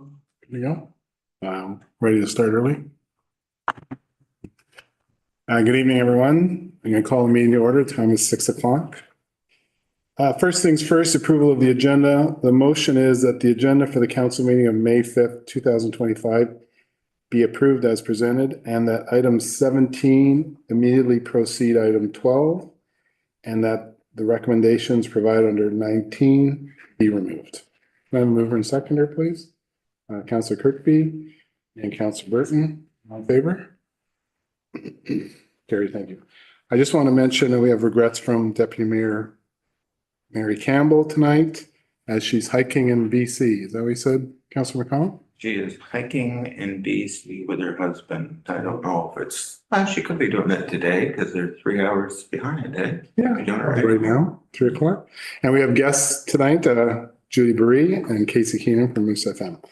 There we go. Ready to start early? Good evening, everyone. I'm going to call the meeting to order. Time is 6 o'clock. First things first, approval of the agenda. The motion is that the agenda for the council meeting of May 5th, 2025 be approved as presented, and that item 17 immediately proceed item 12, and that the recommendations provided under 19 be removed. Can I have a mover and seconder, please? Councillor Kirkby and Councillor Burton, all in favor? Carrie, thank you. I just want to mention that we have regrets from Deputy Mayor Mary Campbell tonight as she's hiking in BC. Is that what you said, Councillor McConnell? She is hiking in BC with her husband. I don't know if it's, she could be doing it today because they're 3 hours behind, eh? Yeah, Doing it right now, 3 o'clock. And we have guests tonight, Judy Burry and Casey Keenan from Moose FM.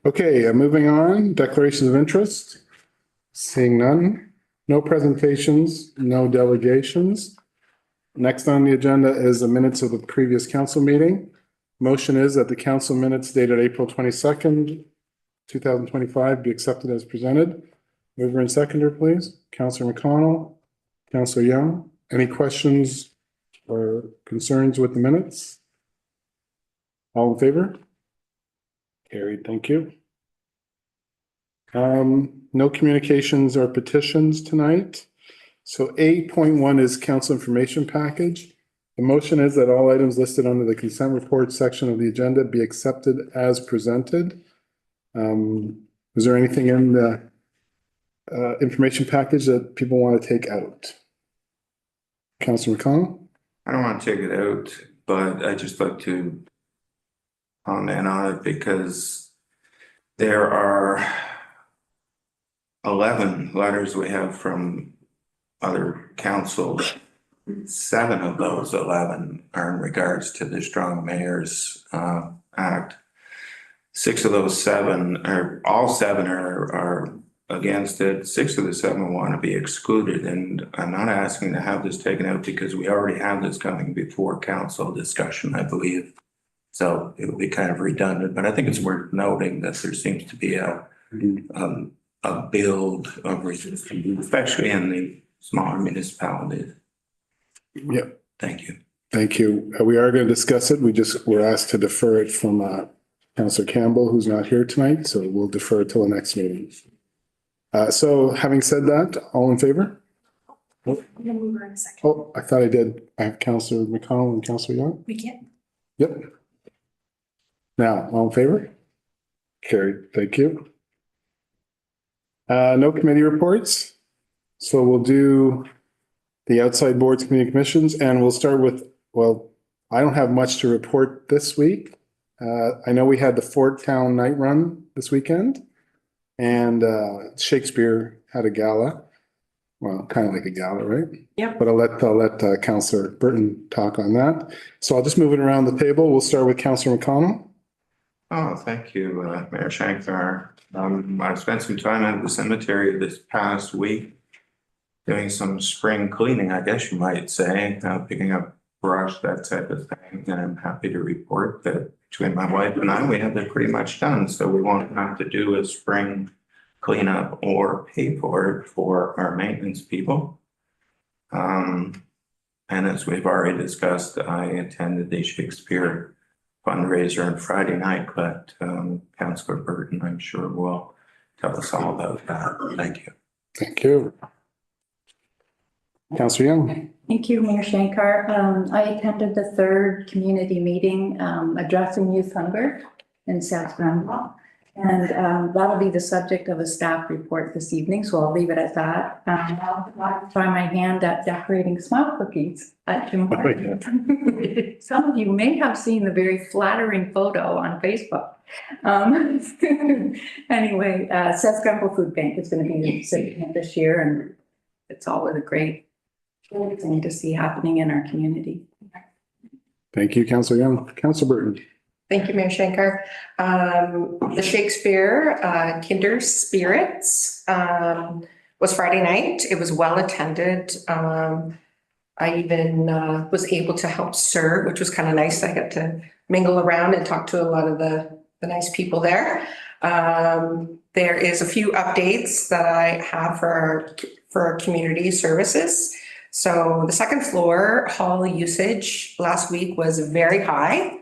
Okay, moving on, declarations of interest. Seeing none, no presentations, no delegations. Next on the agenda is the minutes of the previous council meeting. Motion is that the council minutes dated April 22nd, 2025 be accepted as presented. Mover and seconder, please. Councillor McConnell, Councillor Young. Any questions or concerns with the minutes? All in favor? Carried, thank you. No communications or petitions tonight. So 8.1 is council information package. The motion is that all items listed under the consent report section of the agenda be accepted as presented. Is there anything in the information package that people want to take out? Councillor McConnell? I don't want to take it out, but I just like to comment on it because there are 11 letters we have from other councils. 7 of those 11 are in regards to the Strong Mayors Act. 6 of those 7 are, all 7 are against it. 6 of the 7 want to be excluded, and I'm not asking to have this taken out because we already have this coming before council discussion, I believe. So it would be kind of redundant, but I think it's worth noting that there seems to be a build of resistance, especially in the smaller municipalities. Yep. Thank you. Thank you. We are going to discuss it. We're asked to defer it from Councillor Campbell, who's not here tonight, so we'll defer it till the next meeting. So having said that, all in favor? Oh, I thought I did. I have Councillor McConnell and Councillor Young. We can. Yep. Now, all in favor? Carried. Thank you. No committee reports. So we'll do the outside boards, committee commissions, and we'll start with, well, I don't have much to report this week. I know we had the Fort Town Night Run this weekend, and Shakespeare had a gala. Well, kind of like a gala, right? Yep. But I'll let Councillor Burton talk on that. So I'll just move it around the table. We'll start with Councillor McConnell. Oh, thank you, Mayor Shankar. I spent some time at the cemetery this past week doing some spring cleaning, I guess you might say, picking up brush, that type of thing. And I'm happy to report that between my wife and I, we have it pretty much done. So we won't have to do a spring cleanup or pay for it for our maintenance people. And as we've already discussed, I attended the Shakespeare fundraiser on Friday night, but Councillor Burton, I'm sure, will tell us all about that. Thank you. Thank you. Councillor Young. Thank you, Mayor Shankar. I attended the 3rd community meeting addressing youth hunger in South Grenville. And that'll be the subject of a staff report this evening, so I'll leave it at that. I'll try my hand at decorating smile cookies at Tim Hortons. Some of you may have seen the very flattering photo on Facebook. Anyway, South Grenville Food Bank is going to be sitting this year, and it's always a great thing to see happening in our community. Thank you, Councillor Young. Councillor Burton. Thank you, Mayor Shankar. The Shakespeare Kinder Spirits was Friday night. It was well attended. I even was able to help serve, which was kind of nice. I got to mingle around and talk to a lot of the nice people there. There is a few updates that I have for our community services. So the second floor hall usage last week was very high.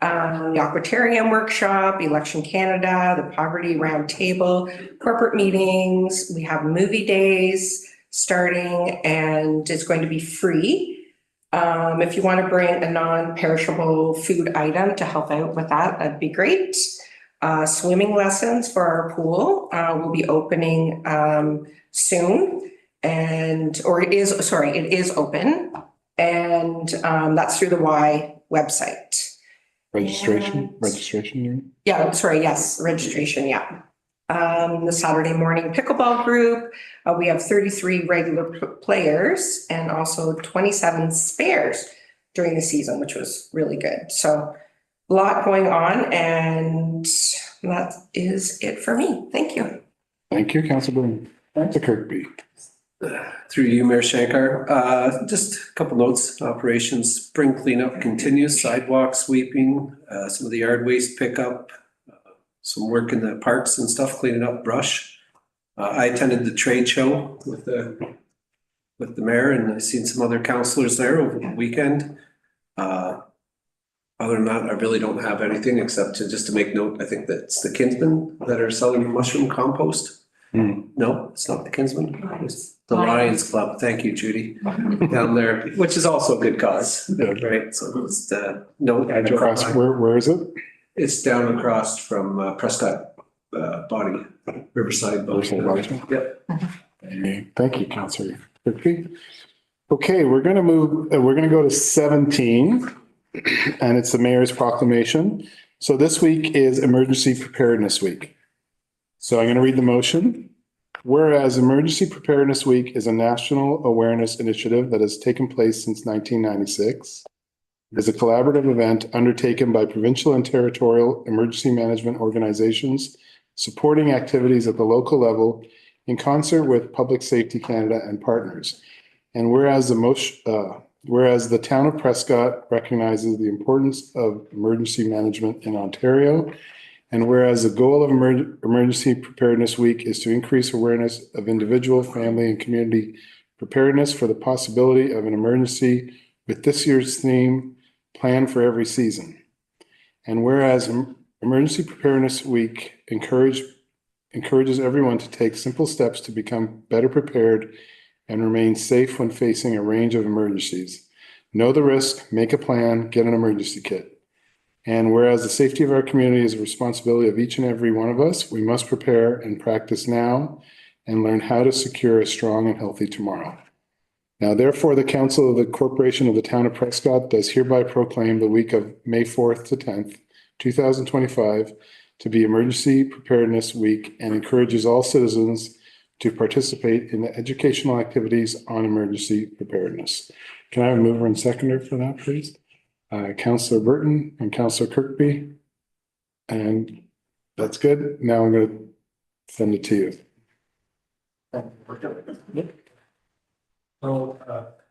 The Aquatarium Workshop, Election Canada, the Poverty Roundtable, corporate meetings, we have movie days starting and it's going to be free. If you want to bring a non-perishable food item to help out with that, that'd be great. Swimming lessons for our pool will be opening soon it is open and that's through the Y website. Registration, you mean? Yeah, sorry, yes, registration, yeah. The Saturday morning pickleball group, we have 33 regular players and also 27 spares during the season, which was really good. So a lot going on and that is it for me. Thank you. Thank you, Councilor Boone. Councilor Kirkby. Through you, Mayor Shankar. Just a couple notes. Operations spring cleanup continues, sidewalk sweeping, some of the yard waste pickup, some work in the parks and stuff, cleaning up brush. I attended the trade show with the mayor and I've seen some other councillors there over the weekend. Other than that, I really don't have anything except to make note, I think that's the Kinsmen that are selling mushroom compost. No, it's not the Kinsmen. It's the Lions Club. Thank you, Judy. Down there, which is also a good cause, right? So it's Where is it? It's down across from Prescott Body, Riverside Body. Yep. Thank you, Councilor Kirkby. Okay, we're gonna go to 17, and it's the mayor's proclamation. So this week is Emergency Preparedness Week. So I'm gonna read the motion. Whereas Emergency Preparedness Week is a national awareness initiative that has taken place since 1996. It is a collaborative event undertaken by provincial and territorial emergency management organizations, supporting activities at the local level in concert with Public Safety Canada and partners. And whereas the town of Prescott recognizes the importance of emergency management in Ontario, and whereas the goal of Emergency Preparedness Week is to increase awareness of individual, family, and community preparedness for the possibility of an emergency with this year's theme, Plan for Every Season. And whereas Emergency Preparedness Week encourages everyone to take simple steps to become better prepared and remain safe when facing a range of emergencies. Know the risk, make a plan, get an emergency kit. And whereas the safety of our community is a responsibility of each and every one of us, we must prepare and practice now and learn how to secure a strong and healthy tomorrow. Now, therefore, the Council of the Corporation of the Town of Prescott does hereby proclaim the week of May 4th to 10th, 2025 to be Emergency Preparedness Week and encourages all citizens to participate in the educational activities on emergency preparedness. Can I have a mover and seconder for that, please? Councillor Burton and Councillor Kirkby. And that's good. Now I'm going to send it to you. So,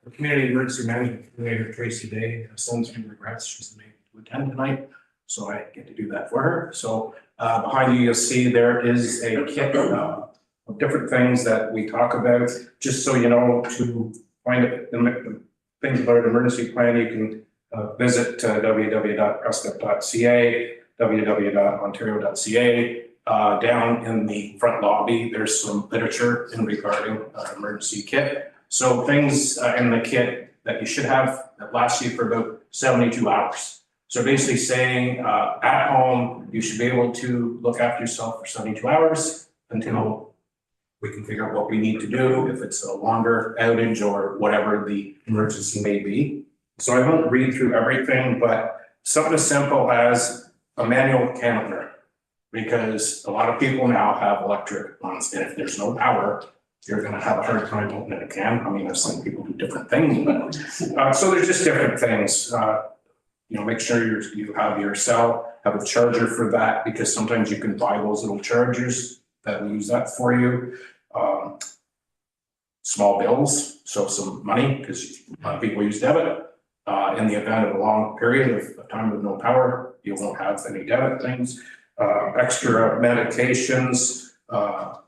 the Community Emergency Management Coordinator Tracy Day sends me regrets. She's unable to attend tonight, so I get to do that for her. So, behind you, you'll see there is a kit of different things that we talk about. Just so you know, to find the things about an emergency plan, you can visit www.prescott.ca, www.ontario.ca. Down in the front lobby, there's some literature in regarding emergency kit. So things in the kit that you should have that lasts you for about 72 hours. So basically saying at home, you should be able to look after yourself for 72 hours until we can figure out what we need to do, if it's a longer outage or whatever the emergency may be. So I won't read through everything, but something as simple as a manual can opener, because a lot of people now have electric ones, and if there's no power, you're going to have a hard time opening a can. I mean, I've seen people do different things, but so there's just different things. Make sure you have your cell, have a charger for that, because sometimes you can buy those little chargers that will use that for you. Small bills, so some money, because a lot of people use debit. In the event of a long period of time with no power, you won't have any debit things. extra medications,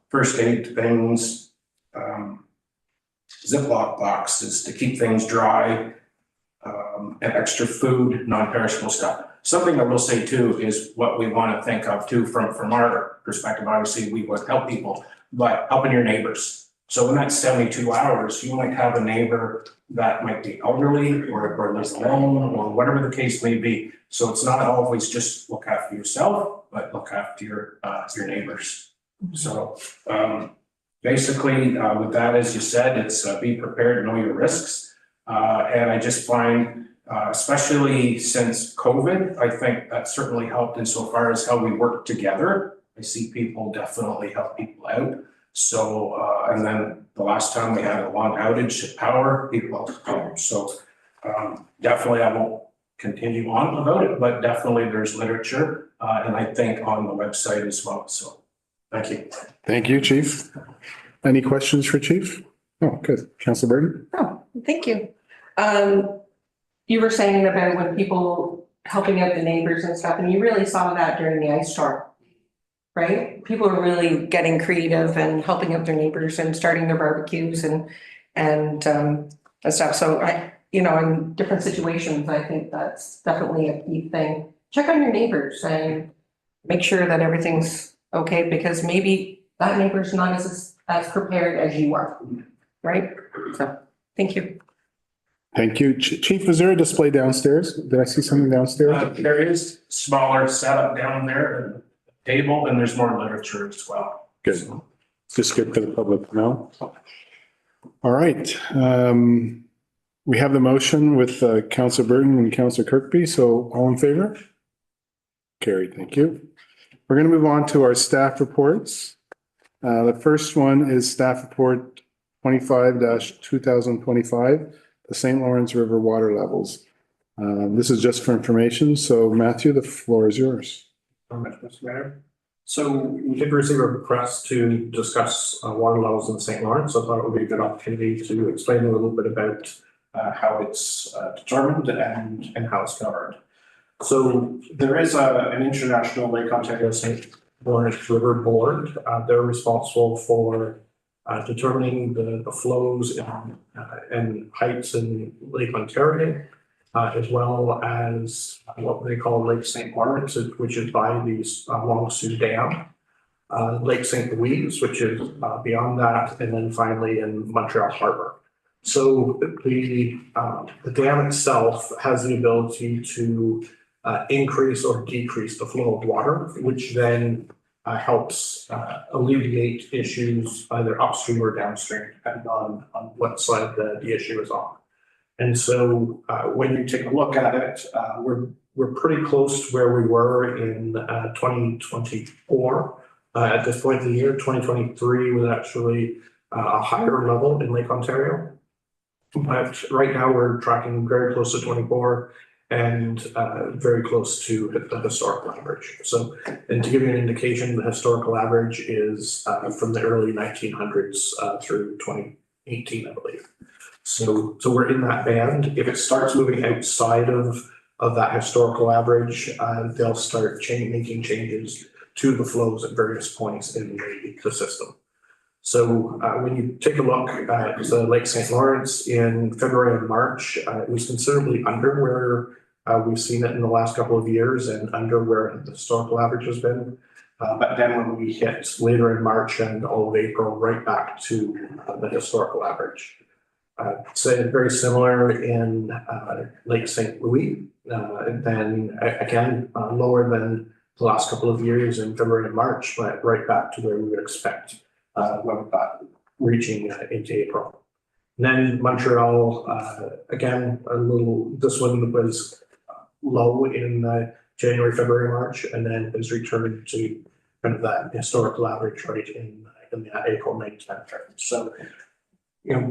first aid things, Ziploc boxes to keep things dry, and extra food, non-perishable stuff. Something I will say too is what we want to think of too from our perspective. Obviously, we would help people, but helping your neighbors. So in that 72 hours, you might have a neighbor that might be elderly or lives alone or whatever the case may be. So it's not always just look after yourself, but look after your neighbors. So basically, with that, as you said, it's be prepared, know your risks. And I just find, especially since COVID, I think that certainly helped insofar as how we work together. I see people definitely help people out. So, and then the last time we had a long outage of power, people helped out. So definitely I won't continue on about it, but definitely there's literature and I think on the website as well. So thank you. Thank you, Chief. Any questions for Chief? Oh, good. Councilor Burton? Oh, thank you. You were saying about when people helping out the neighbors and stuff, and you really saw that during the ice storm, right? People are really getting creative and helping out their neighbors and starting their barbecues and stuff. So in different situations, I think that's definitely a key thing. Check on your neighbors and make sure that everything's okay, because maybe that neighbor's not as prepared as you are, right? So, thank you. Thank you. Chief, was there a display downstairs? Did I see something downstairs? There is smaller setup down there, and table, and there's more literature as well. Good. Just good for the public to know. All right. We have the motion with Councilor Burton and Councilor Kirkby. So all in favor? Carried. Thank you. We're going to move on to our staff reports. The first one is staff report 25-2025, the St. Lawrence River water levels. This is just for information. So Matthew, the floor is yours. Mr. Mayor. So we did receive a request to discuss water levels in the St. Lawrence. So I thought it would be a good opportunity to explain a little bit about how it's determined and how it's governed. So there is an International Lake Ontario St. Lawrence River Board. They're responsible for determining the flows and heights in Lake Ontario, as well as what they call Lake St. Lawrence, which is by the Long Sault Dam, Lake St. Louise, which is beyond that, and then finally in Montreal Harbor. So the dam itself has the ability to increase or decrease the flow of water, which then helps alleviate issues either upstream or downstream, depending on what side the issue is on. And so when you take a look at it, we're pretty close to where we were in 2024. At this point in the year, 2023 was actually a higher level in Lake Ontario. But right now we're tracking very close to 24 and very close to the historical average. So, and to give you an indication, the historical average is from the early 1900s through 2018, I believe. So we're in that band. If it starts moving outside of that historical average, they'll start making changes to the flows at various points in the system. So when you take a look at the Lake St. Lawrence in February and March, it was considerably under where we've seen it in the last couple of years and under where the historical average has been. But then when we hit later in March and all of April, right back to the historical average. So very similar in Lake St. Louis, and then again, lower than the last couple of years in February and March, but right back to where we would expect when we got reaching into April. And then Montreal, again, this one was low in January, February, March, and then has returned to kind of that historical average rate in the April, May timeframe. So,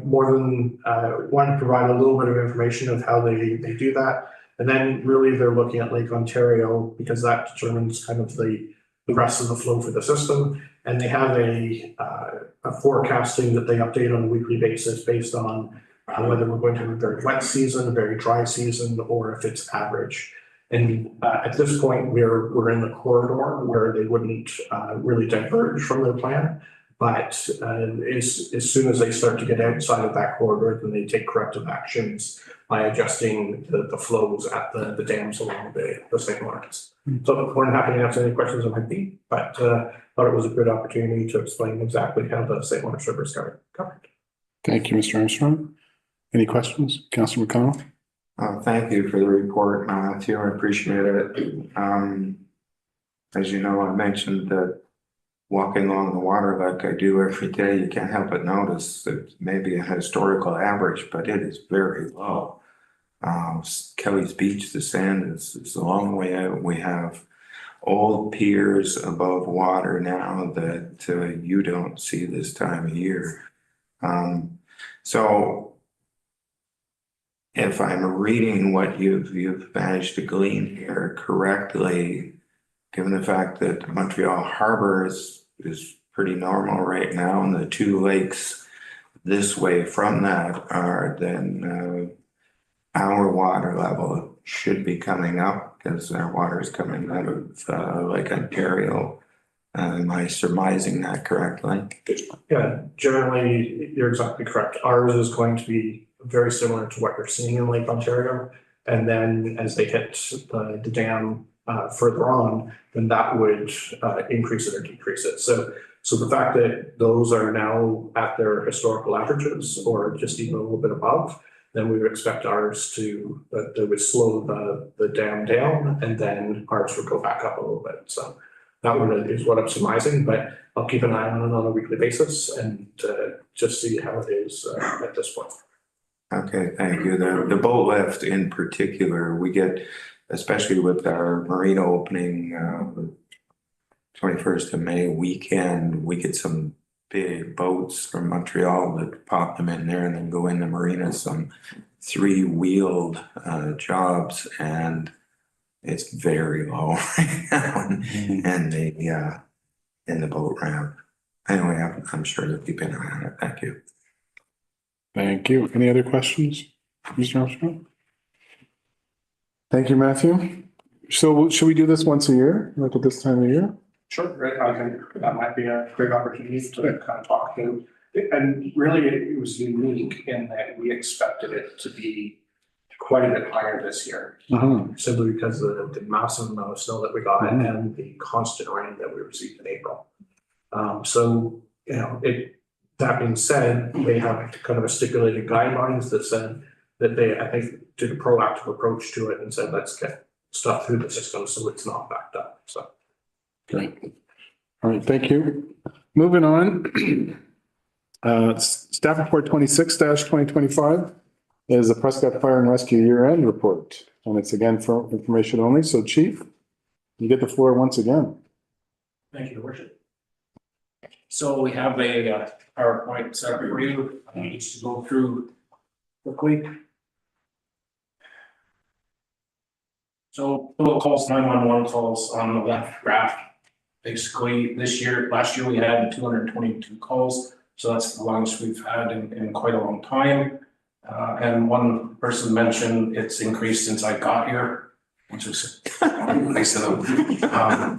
more than want to provide a little bit of information of how they do that. And then really they're looking at Lake Ontario because that determines kind of the rest of the flow for the system. And they have a forecasting that they update on a weekly basis based on whether we're going to have a very wet season, a very dry season, or if it's average. And at this point, we're in the corridor where they wouldn't really diverge from their plan. But as soon as they start to get outside of that corridor, then they take corrective actions by adjusting the flows at the dams along the St. Lawrence. So we're happy to answer any questions that might be, but thought it was a good opportunity to explain exactly how the St. Lawrence River is covered. Thank you, Mr. Armstrong. Any questions? Councillor McConnell? Thank you for the report, Matthew. I appreciate it. As you know, I mentioned that walking along the water like I do every day, you can't help but notice that maybe a historical average, but it is very low. Kelly's Beach, the sand is a long way out. We have old piers above water now that you don't see this time of year. So if I'm reading what you've managed to glean here correctly, given the fact that Montreal Harbor is pretty normal right now, and the two lakes this way from that are then our water level should be coming up because our water is coming out of Lake Ontario. Am I surmising that correctly? Yeah, generally, you're exactly correct. Ours is going to be very similar to what you're seeing in Lake Ontario. And then as they hit the dam further on, then that would increase it or decrease it. So the fact that those are now at their historical averages or just even a little bit above, then we would expect ours to, that would slow the dam down and then ours would go back up a little bit. So that one is what I'm surmising, but I'll keep an eye on it on a weekly basis and just see how it is at this point. Okay, thank you. The boat lift in particular, we get, especially with our marina opening 21st of May weekend, we get some big boats from Montreal that pop them in there and then go in the marina, some 3-wheeled jobs, and it's very low right now and they in the boat ramp. Anyway, I'm sure they'll keep an eye on it. Thank you. Thank you. Any other questions, Mr. Armstrong? Thank you, Matthew. So should we do this once a year, like at this time of year? Sure, right. I think that might be a great opportunity to kind of talk to. And really, it was unique in that we expected it to be quite a bit higher this year. Simply because of the massive amount of snow that we got and the constant rain that we received in April. So, you know, that being said, they have kind of a stipulated guidelines that said that they, I think, did a proactive approach to it and said, let's get stuff through the system so it's not backed up. So. Great. All right, thank you. Moving on. Staff report 26-2025 is the Prescott Fire and Rescue year-end report. And it's again for information only. So Chief, you get the floor once again. Thank you, Your Worship. So we have a PowerPoint set up for you. I need to go through quickly. So total calls, 911 calls on the left graph. Basically, last year we had 222 calls. So that's the longest we've had in quite a long time. And one person mentioned it's increased since I got here, which is nice of them.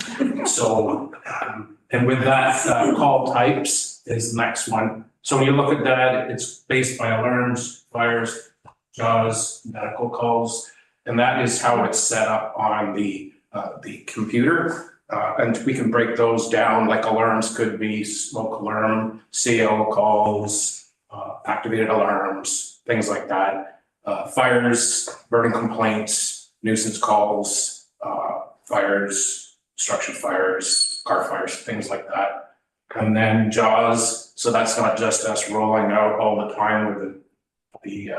And with that, call types is the next one. So when you look at that, it's based by alarms, fires, JAWS, medical calls, and that is how it's set up on the computer. And we can break those down, like alarms could be smoke alarm, CO calls, activated alarms, things like that. Fires, burning complaints, nuisance calls, fires, structure fires, car fires, things like that. And then JAWS, so that's not just us rolling out all the time with the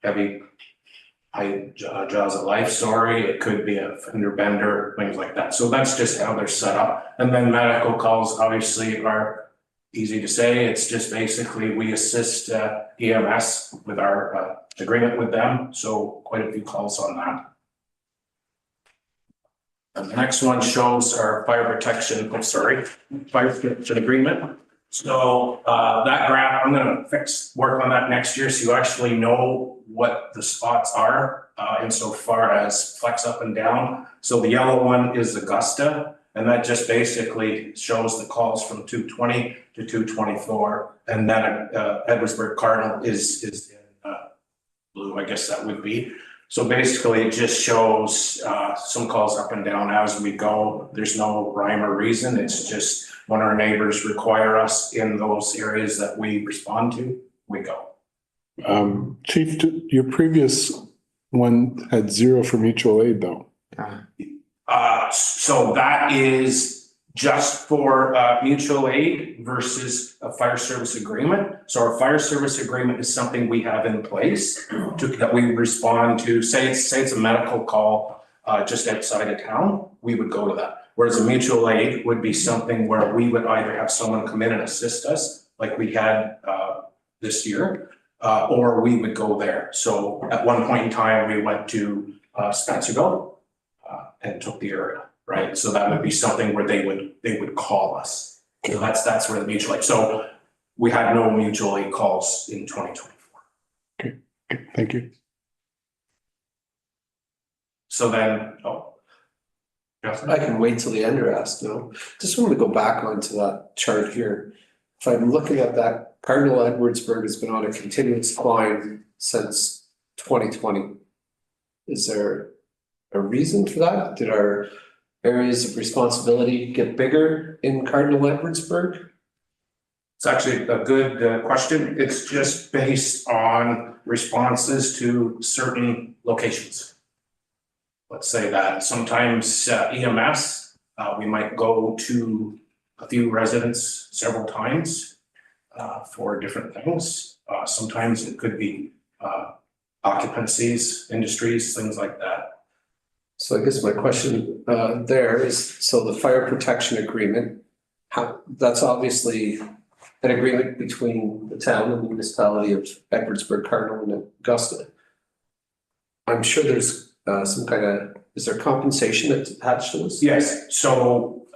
heavy high JAWS of life story. It could be a fender bender, things like that. So that's just how they're set up. And then medical calls obviously are easy to say. It's just basically we assist EMS with our agreement with them. So quite a few calls on that. And the next one shows our fire protection agreement. So that graph, I'm gonna work on that next year, so you actually know what the spots are insofar as flex up and down. So the yellow one is Augusta, and that just basically shows the calls from 220 to 224. And then Edwardsburg Cardinal is in blue, I guess that would be. So basically it just shows some calls up and down as we go. There's no rhyme or reason. It's just when our neighbors require us in those areas that we respond to, we go. Chief, your previous one had 0 for mutual aid though. So that is just for mutual aid versus a fire service agreement. So our fire service agreement is something we have in place that we respond to. Say it's a medical call just outside of town, we would go to that. Whereas a mutual aid would be something where we would either have someone come in and assist us, like we had this year, or we would go there. So at one point in time, we went to Spencerville and took the area, right? So that would be something where they would call us. So that's where the mutual aid. So we had no mutual aid calls in 2024. Okay, thank you. So then, I can wait till the end or ask, no. Just want to go back onto that chart here. If I'm looking at that, Cardinal Edwardsburg has been on a continuous climb since 2020. Is there a reason for that? Did our areas of responsibility get bigger in Cardinal Edwardsburg? it's actually a good question. It's just based on responses to certain locations. Let's say that sometimes EMS, we might go to a few residents several times for different things. Sometimes it could be occupancies, industries, things like that. So I guess my question there is, so the fire protection agreement, that's obviously an agreement between the town and the municipality of Edwardsburg, Cardinal and Augusta. I'm sure there's some kind of, is there compensation that's attached to this? Yes, so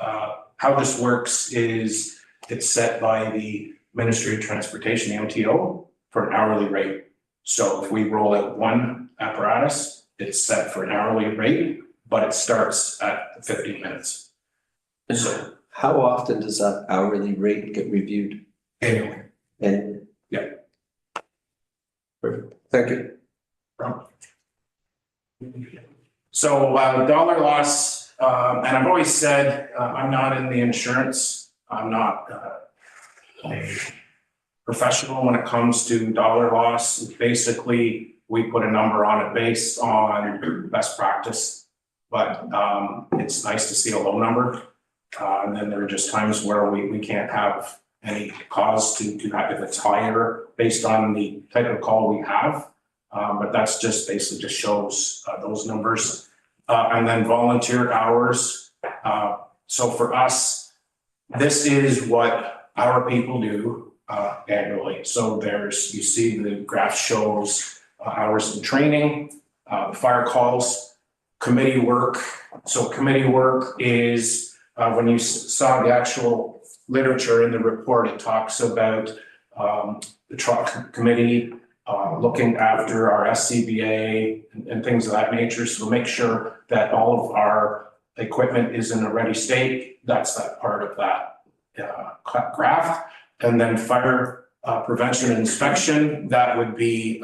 how this works is it's set by the Ministry of Transportation, the MTO, for an hourly rate. So if we roll out one apparatus, it's set for an hourly rate, but it starts at 15 minutes. So How often does that hourly rate get reviewed? annually. And Yeah. Perfect. Thank you. So dollar loss, and I've always said, I'm not in the insurance. I'm not a professional when it comes to dollar loss. Basically, we put a number on it based on best practice, but it's nice to see a low number. And then there are just times where we can't have any cause to have, if it's higher based on the type of call we have. But that's just basically just shows those numbers. And then volunteer hours. So for us, this is what our people do annually. So you see the graph shows hours in training, fire calls, committee work. So committee work is when you saw the actual literature in the report, it talks about the truck committee, looking after our SCBA and things of that nature. So make sure that all of our equipment is in a ready state. That's that part of that graph. And then fire prevention and inspection, that would be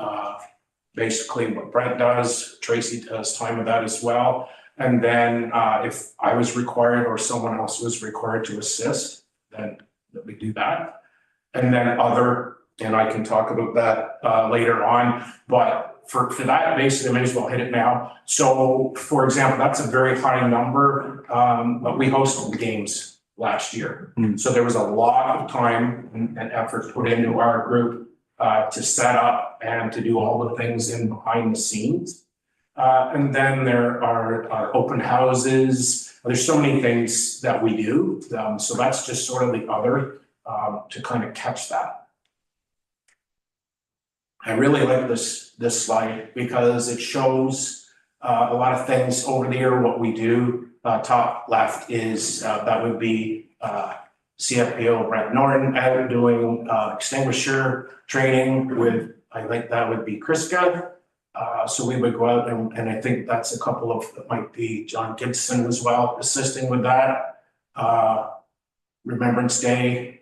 basically what Brent does. Tracy does time of that as well. And then if I was required or someone else was required to assist, then we do that. And then other, and I can talk about that later on, but for that, basically, I may as well hit it now. So for example, that's a very high number, but we hosted the games last year. So there was a lot of time and effort put into our group to set up and to do all the things in behind the scenes. And then there are open houses. There's so many things that we do. So that's just sort of the other to kind of catch that. I really like this slide because it shows a lot of things over the year, what we do. Top left is that would be CFPO Brent Norton out doing extinguisher training with, I think that would be Kriska. So we would go out and I think that's a couple of, that might be John Gibson as well, assisting with that. Remembrance Day,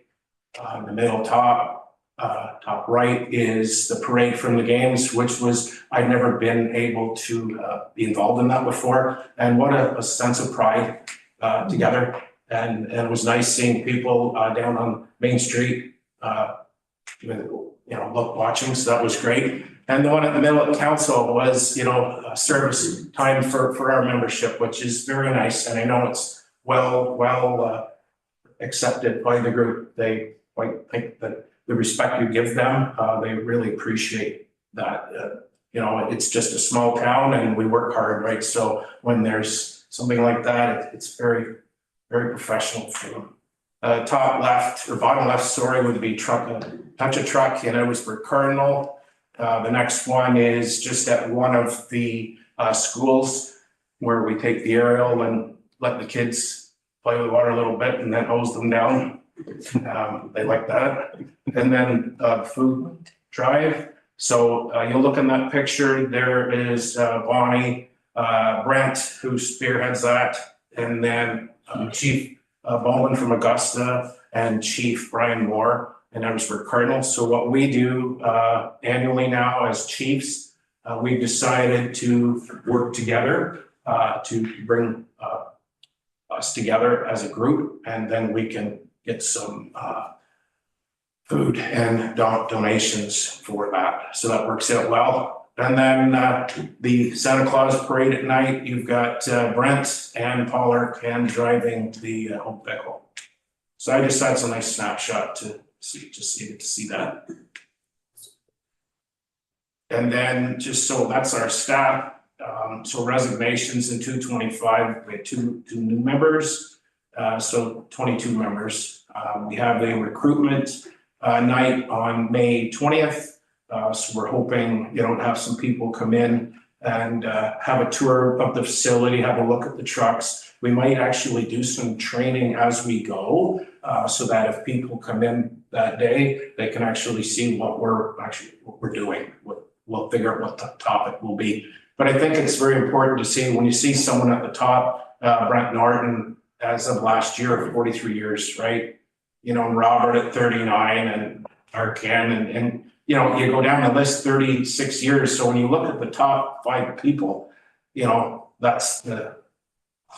the middle top right is the parade from the games, which was, I'd never been able to be involved in that before. And what a sense of pride together. And it was nice seeing people down on Main Street, watching, so that was great. And the one at the middle of council was, service time for our membership, which is very nice. And I know it's well accepted by the group. They quite think that the respect you give them, they really appreciate that. It's just a small town and we work hard, right? So when there's something like that, it's very, very professional for them. Top left or bottom left, sorry, would be touch a truck in Edwardsburg Cardinal. The next one is just at one of the schools where we take the aerial and let the kids play with water a little bit and then hose them down. They like that. And then food drive. So you'll look in that picture, there is Bonnie, Brent, who spearheads that, and then Chief Bowman from Augusta and Chief Brian Moore in Edwardsburg Cardinal. So what we do annually now as chiefs, we've decided to work together to bring us together as a group, and then we can get some food and donations for that. So that works out well. And then the Santa Claus parade at night, you've got Brent and Paul and driving the home vehicle. So I just had some nice snapshot to see that. And then so that's our staff. So resignations in 225, we had two new members, so 22 members. We have a recruitment night on May 20th. So we're hoping, to have some people come in and have a tour of the facility, have a look at the trucks. We might actually do some training as we go, so that if people come in that day, they can actually see what we're doing. We'll figure out what the topic will be. But I think it's very important to see when you see someone at the top, Brent Norton, as of last year, 43 years, right? And Robert at 39 and Arkan and you go down the list 36 years. So when you look at the top 5 people, that's a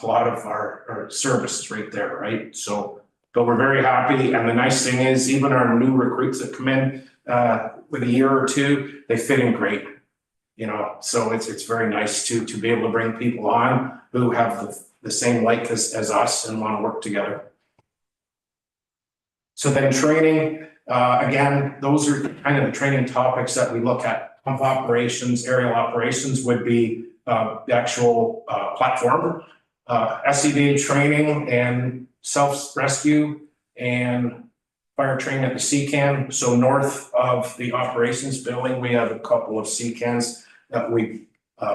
lot of our services right there, right? So, but we're very happy. And the nice thing is even our new recruits that come in with a year or two, they fit in great, so it's very nice to be able to bring people on who have the same like as us and want to work together. So then training, again, those are kind of the training topics that we look at. Pump operations, aerial operations would be the actual platform, SCBA training and self-rescue and fire training at the CCAN. So north of the operations building, we have a couple of CCANs that we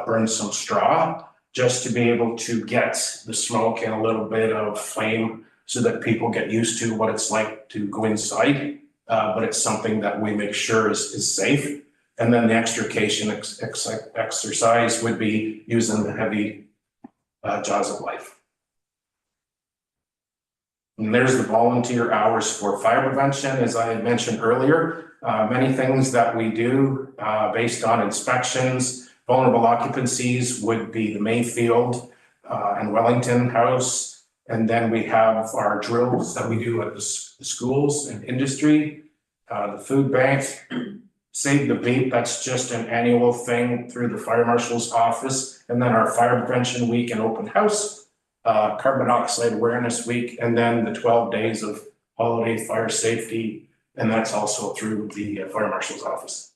burn some straw just to be able to get the smoke and a little bit of flame so that people get used to what it's like to go inside. But it's something that we make sure is safe. And then the extrication exercise would be using the heavy jaws of life. And there's the volunteer hours for fire prevention. As I had mentioned earlier, many things that we do based on inspections. Vulnerable occupancies would be the Mayfield and Wellington House. And then we have our drills that we do at the schools and industry, the food bank, Save the Beat, that's just an annual thing through the fire marshal's office. And then our fire prevention week and open house, carbon monoxide awareness week, and then the 12 days of holiday fire safety. And that's also through the fire marshal's office.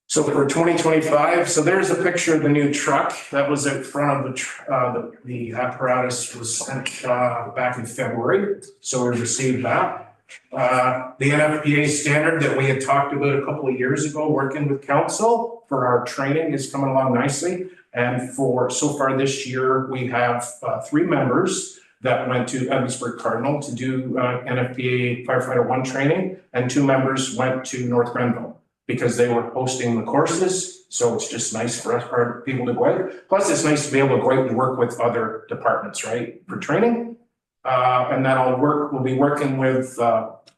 So for 2025, so there's a picture of the new truck that was in front of the apparatus was sent back in February. So we received that. The NFPA standard that we had talked about a couple of years ago, working with council for our training, is coming along nicely. And for so far this year, we have 3 members that went to Edwardsburg Cardinal to do NFPA firefighter 1 training, and 2 members went to North Grenville because they were hosting the courses. So it's just nice for us, for people to go out. Plus, it's nice to be able to go out and work with other departments, right, for training. And then we'll be working with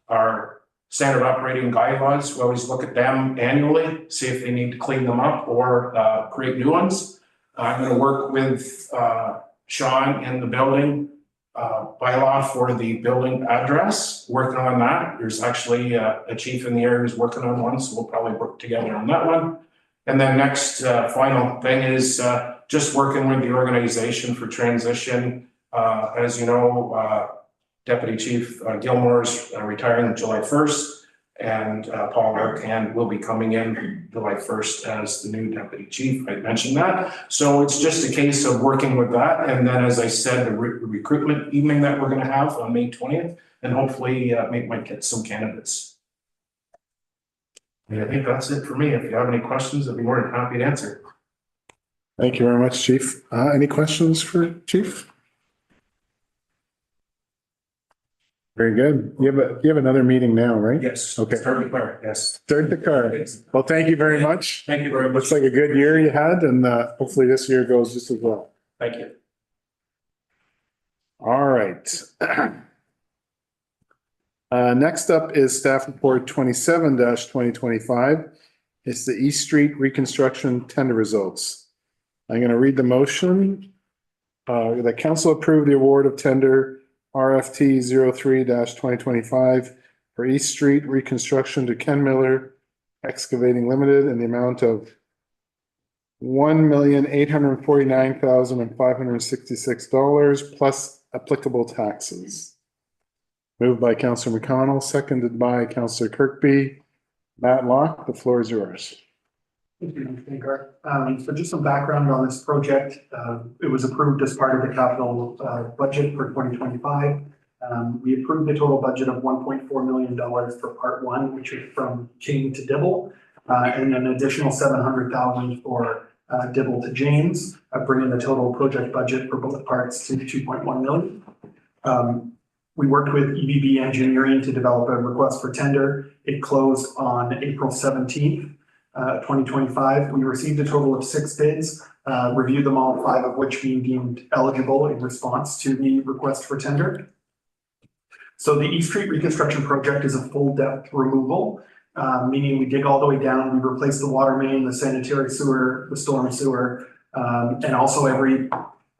our standard operating guidelines. We always look at them annually, see if they need to clean them up or create new ones. I'm going to work with Sean in the building bylaw for the building address, working on that. There's actually a chief in the area who's working on one, so we'll probably work together on that one. And then next final thing is just working with the organization for transition. As you know, Deputy Chief Gilmore's retiring July 1st, and Paul Arcand will be coming in July 1st as the new Deputy Chief. I mentioned that. So it's just a case of working with that. And then, as I said, the recruitment evening that we're going to have on May 20th, and hopefully might get some candidates. And I think that's it for me. If you have any questions, I'd be more than happy to answer. Thank you very much, Chief. Any questions for Chief? Very good. You have another meeting now, right? Yes. Okay. Start with Claire. Yes. Start the car. Well, thank you very much. Thank you very much. Looks like a good year you had, and hopefully this year goes just as well. Thank you. All right. Next up is staff report 27-2025. It's the East Street reconstruction tender results. I'm going to read the motion. The council approved the award of tender RFT 03-2025 for East Street reconstruction to Ken Miller Excavating Limited in the amount of $1,849,566 plus applicable taxes. Moved by Councillor McConnell, seconded by Councillor Kirkby. Matt Locke, the floor is yours. Thank you, Mr. Speaker. So just some background on this project. It was approved as part of the capital budget for 2025. We approved the total budget of $1.4 million for part 1, which is from King to Dibble, and an additional $700,000 for Dibble to James, bringing the total project budget for both parts to $2.1 million. We worked with EBB Engineering to develop a request for tender. It closed on April 17th. 2025. We received a total of 6 bids, reviewed them all, 5 of which being deemed eligible in response to the request for tender. So the East Street reconstruction project is a full depth removal, meaning we dig all the way down, we replace the water main, the sanitary sewer, the storm sewer, and also every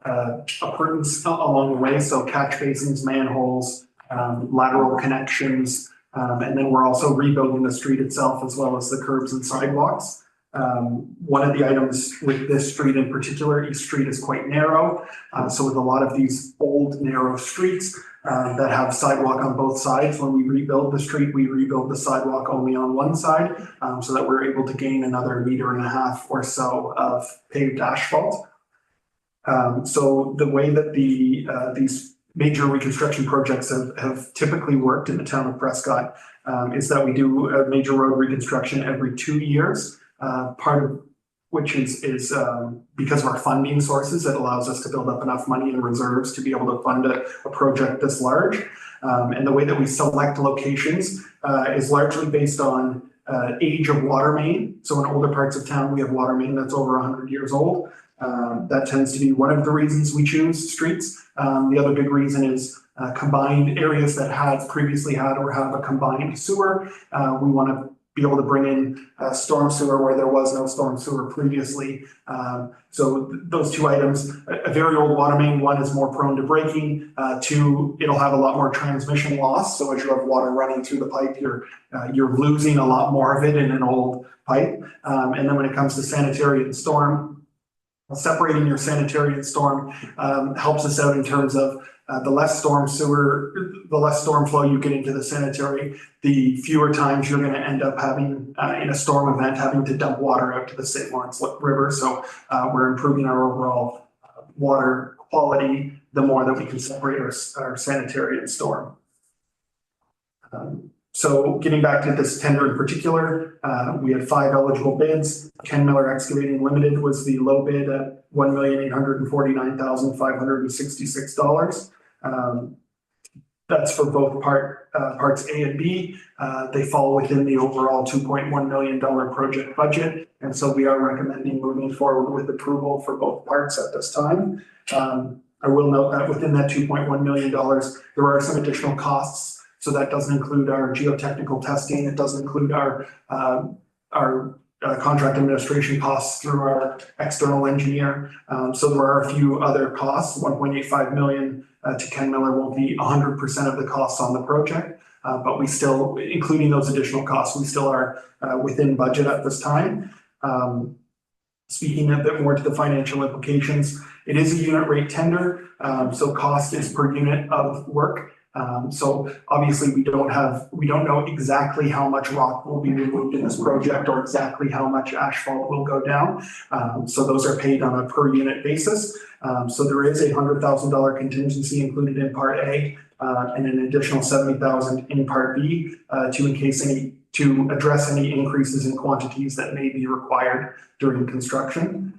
appurtenance along the way. So catch basins, manholes, lateral connections, and then we're also rebuilding the street itself as well as the curbs and sidewalks. One of the items with this street in particular, East Street, is quite narrow. So with a lot of these old narrow streets that have sidewalk on both sides, when we rebuild the street, we rebuild the sidewalk only on one side so that we're able to gain another 1.5 meters or so of paved asphalt. So the way that these major reconstruction projects have typically worked in the town of Prescott is that we do a major road reconstruction every 2 years, part of which is because of our funding sources. It allows us to build up enough money in reserves to be able to fund a project this large. And the way that we select locations is largely based on age of water main. So in older parts of town, we have water main that's over 100 years old. That tends to be one of the reasons we choose streets. The other big reason is combined areas that had previously had or have a combined sewer. We want to be able to bring in storm sewer where there was no storm sewer previously. So those 2 items, a very old water main, 1 is more prone to breaking. 2, it'll have a lot more transmission loss. So as you have water running through the pipe, you're losing a lot more of it in an old pipe. And then when it comes to sanitary and storm, separating your sanitary and storm helps us out in terms of the less storm flow you get into the sanitary, the fewer times you're going to end up having in a storm event having to dump water out to the St. Lawrence River. So we're improving our overall water quality the more that we can separate our sanitary and storm. So getting back to this tender in particular, we had 5 eligible bids. Ken Miller Excavating Limited was the low bid at $1,849,566. That's for both parts A and B. They fall within the overall $2.1 million project budget. And so we are recommending moving forward with approval for both parts at this time. I will note that within that $2.1 million, there are some additional costs. So that doesn't include our geotechnical testing. It doesn't include our contract administration costs through our external engineer. So there are a few other costs. 1.85 million to Ken Miller will be 100% of the costs on the project. But we still, including those additional costs, we still are within budget at this time. Speaking a bit more to the financial implications, it is a unit rate tender. So cost is per unit of work. So obviously we don't know exactly how much rock will be removed in this project or exactly how much asphalt will go down. So those are paid on a per unit basis. So there is a $100,000 contingency included in part A and an additional $70,000 in part B to address any increases in quantities that may be required during construction.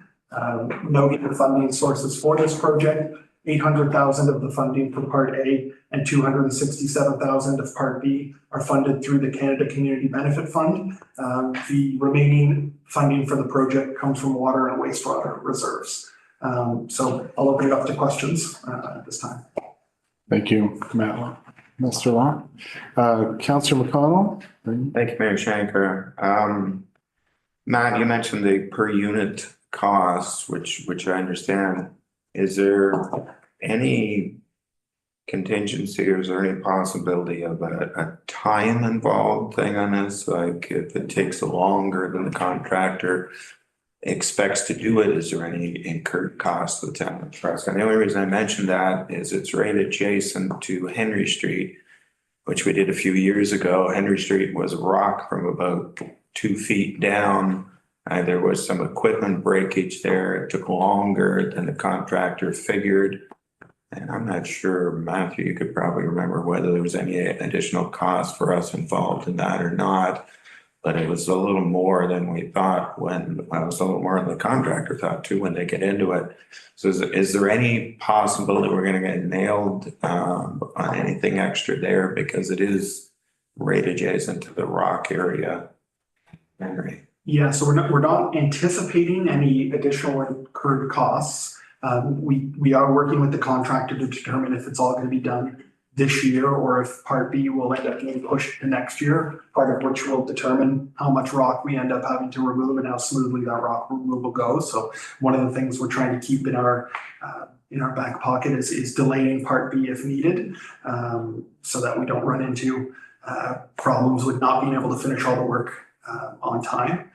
Noting the funding sources for this project, $800,000 of the funding for Part A and $267,000 of Part B are funded through the Canada Community Benefit Fund. The remaining funding for the project comes from water and wastewater reserves. So I'll open it up to questions at this time. Thank you, Matt. Mr. Law. Councillor McConnell. Thank you, Mayor Shanker. Matt, you mentioned the per unit costs, which I understand. Is there any contingency or is there any possibility of a time involved thing on this? Like if it takes longer than the contractor expects to do it, is there any incurred cost to the town of Nebraska? And the only reason I mentioned that is it's right adjacent to Henry Street, which we did a few years ago. Henry Street was rock from about 2 feet down. There was some equipment breakage there. It took longer than the contractor figured. And I'm not sure, Matthew, you could probably remember whether there was any additional cost for us involved in that or not. But it was a little more than we thought it was a little more than the contractor thought too when they get into it. So is there any possibility we're going to get nailed on anything extra there because it is right adjacent to the rock area, Henry? Yeah, so we're not anticipating any additional incurred costs. We are working with the contractor to determine if it's all going to be done this year or if Part B will end up getting pushed to next year, part of which will determine how much rock we end up having to remove and how smoothly that rock removal goes. So one of the things we're trying to keep in our back pocket is delaying Part B if needed, so that we don't run into problems with not being able to finish all the work on time.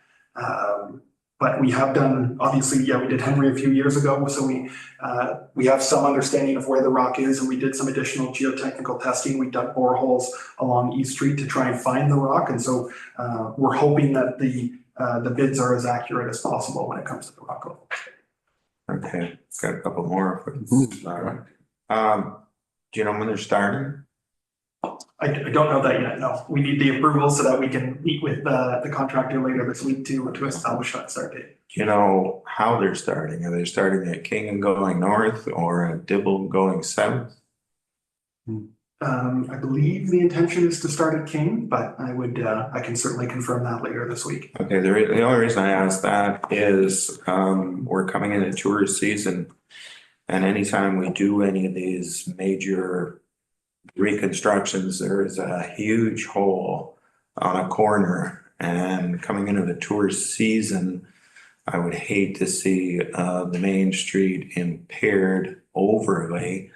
But we have done, obviously, we did Henry a few years ago, so we have some understanding of where the rock is, and we did some additional geotechnical testing. We dug boreholes along East Street to try and find the rock, and so we're hoping that the bids are as accurate as possible when it comes to the rock. Okay, got a couple more. All right. Do you know when they're starting? I don't know that yet, no. We need the approval so that we can meet with the contractor later this week to establish that start date. Do you know how they're starting? Are they starting at King and going north or at Dibble going south? I believe the intention is to start at King, but I can certainly confirm that later this week. Okay, the only reason I asked that is we're coming into tourist season, and anytime we do any of these major reconstructions, there is a huge hole on a corner, and coming into the tourist season, I would hate to see the main street impaired overly.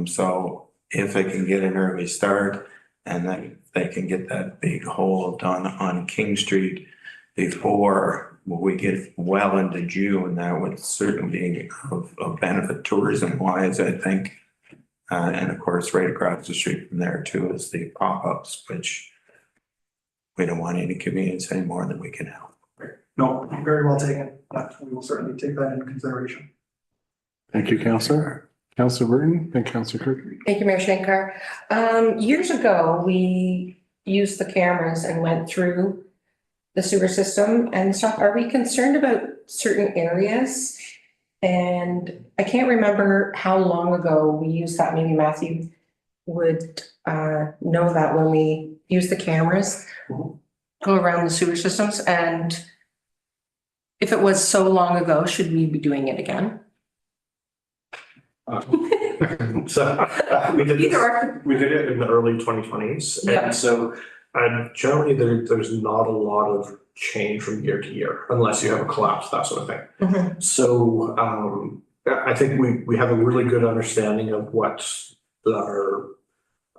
So if I can get an early start and then they can get that big hole done on King Street before we get well into June, that would certainly be of benefit tourism wise, I think. And of course, right across the street from there too is the pop-ups, which we don't want any convenience any more than we can help. No, very well taken. We will certainly take that into consideration. Thank you, Councillor. Councillor Burton and Councillor Kirk. Thank you, Mayor Shankar. Years ago, we used the cameras and went through the sewer system and stuff. Are we concerned about certain areas And I can't remember how long ago we used that. Maybe Matthew would know that when we use the cameras, go around the sewer systems. And if it was so long ago, should we be doing it again? So we did Either this- or. we did it in the early 2020s. Yeah. And so generally there's not a lot of change from year to year unless you have a collapse, that sort of thing. Mhm. So I think we have a really good understanding of what our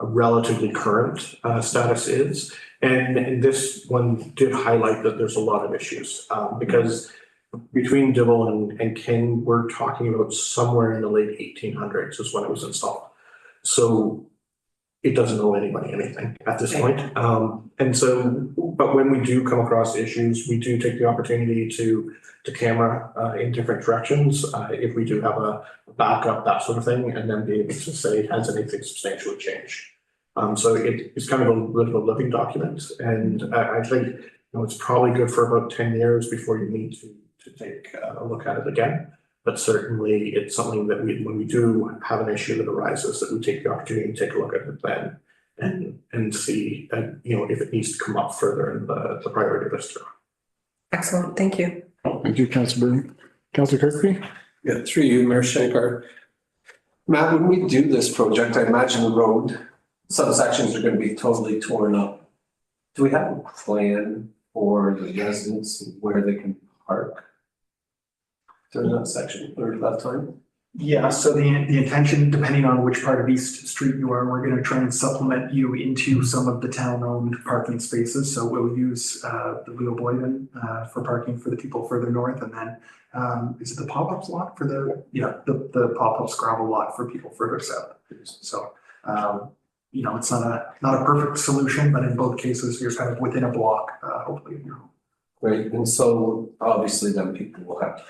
relatively current status is. And this one did highlight that there's a lot of issues because between Dibble and King, we're talking about somewhere in the late 1800s is when it was installed. So it doesn't owe anybody anything at this point. And so, but when we do come across issues, we do take the opportunity to camera in different directions. If we do have a backup, that sort of thing, and then be able to say, has anything substantially changed? So it's kind of a bit of a living document. And I think, it's probably good for about 10 years before you need to take a look at it again. But certainly it's something that when we do have an issue that arises, that we take the opportunity to take a look at it then and see, if it needs to come up further in the priority list. Excellent, thank you. Thank you, Councillor Burton. Councillor Kirkby? Yeah, through you, Mayor Shankar. Matt, when we do this project, I imagine the road, some sections are going to be totally torn up. Do we have a plan for the residents and where they can park during that section or that time? Yeah, so the intention, depending on which part of East Street you are, we're gonna try and supplement you into some of the town-owned parking spaces. So we'll use the Leo Boyden for parking for the people further north, and then is it the pop-ups lot for the pop-ups gravel lot for people further south. So it's not a perfect solution, but in both cases, you're kind of within a block, hopefully in your home. Right, and so obviously then people will have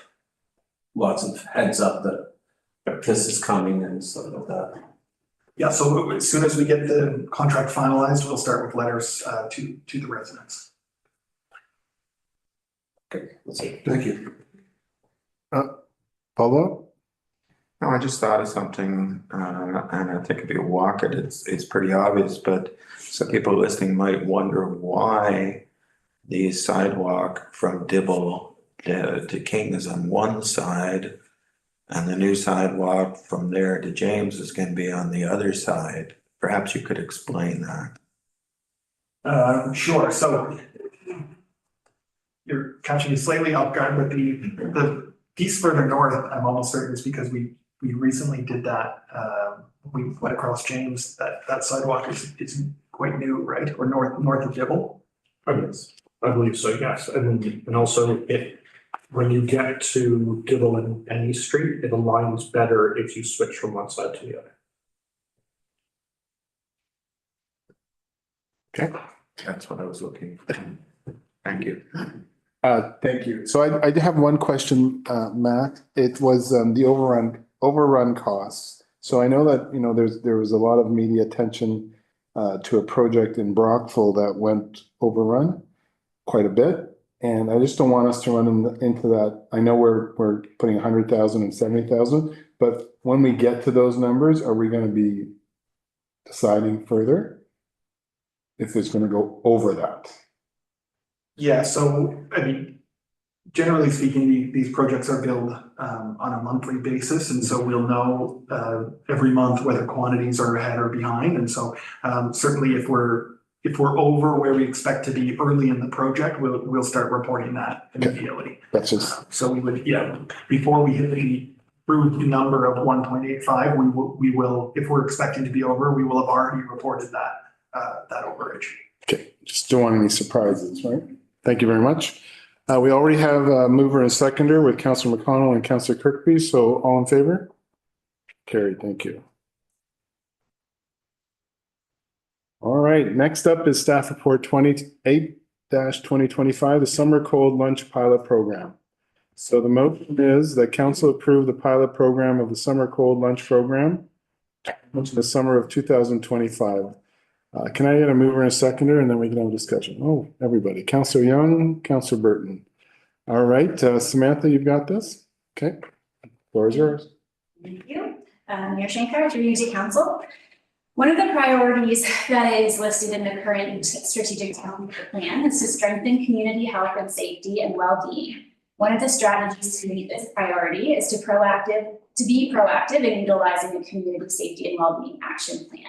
lots of heads up that this is coming and stuff like that. Yeah, so as soon as we get the contract finalized, we'll start with letters to the residents. Okay, that's it. Thank you. Follow-up? No, I just thought of something, and I think if you walk it, it's pretty obvious, but some people listening might wonder why the sidewalk from Dibble to King is on one side, and the new sidewalk from there to James is going to be on the other side. Perhaps you could explain that. Sure, so you're catching me slightly off guard, but the piece further north, I'm almost certain is because we recently did that. We went across James, that sidewalk is quite new, right? Or north of Dibble. I believe so, yes. And also when you get to Dibble and East Street, it aligns better if you switch from one side to the other. Okay. That's what I was looking for. Thank you. Thank you. So I did have one question, Matt. It was the overrun costs. So I know that, there was a lot of media attention to a project in Brockville that went overrun quite a bit. And I just don't want us to run into that. I know we're putting 100,000 and 70,000, but when we get to those numbers, are we going to be deciding further if it's going to go over that? Yeah, so generally speaking, these projects are billed on a monthly basis, and so we'll know every month whether quantities are ahead or behind. And so certainly if we're over where we expect to be early in the project, we'll start reporting that immediately. That's just, So we would, before we hit the approved number of 1.85, we will, if we're expecting to be over, we will have already reported that overage. okay, just don't want any surprises, right? Thank you very much. We already have a mover and seconder with Councillor McConnell and Councillor Kirkby, so all in favor? Carried, thank you. All right, next up is staff report 28-2025, the summer cold lunch pilot program. So the motion is that council approve the pilot program of the summer cold lunch program in the summer of 2025. Can I get a mover and a seconder, and then we can have a discussion? Oh, everybody. Councillor Young, Councillor Burton. All right, Samantha, you've got this? Okay. Floor is yours. Thank you. Mayor Shankar, through you to council. One of the priorities that is listed in the current strategic development plan is to strengthen community health and safety and well-being. One of the strategies to meet this priority is to be proactive in utilizing the community safety and well-being action plan.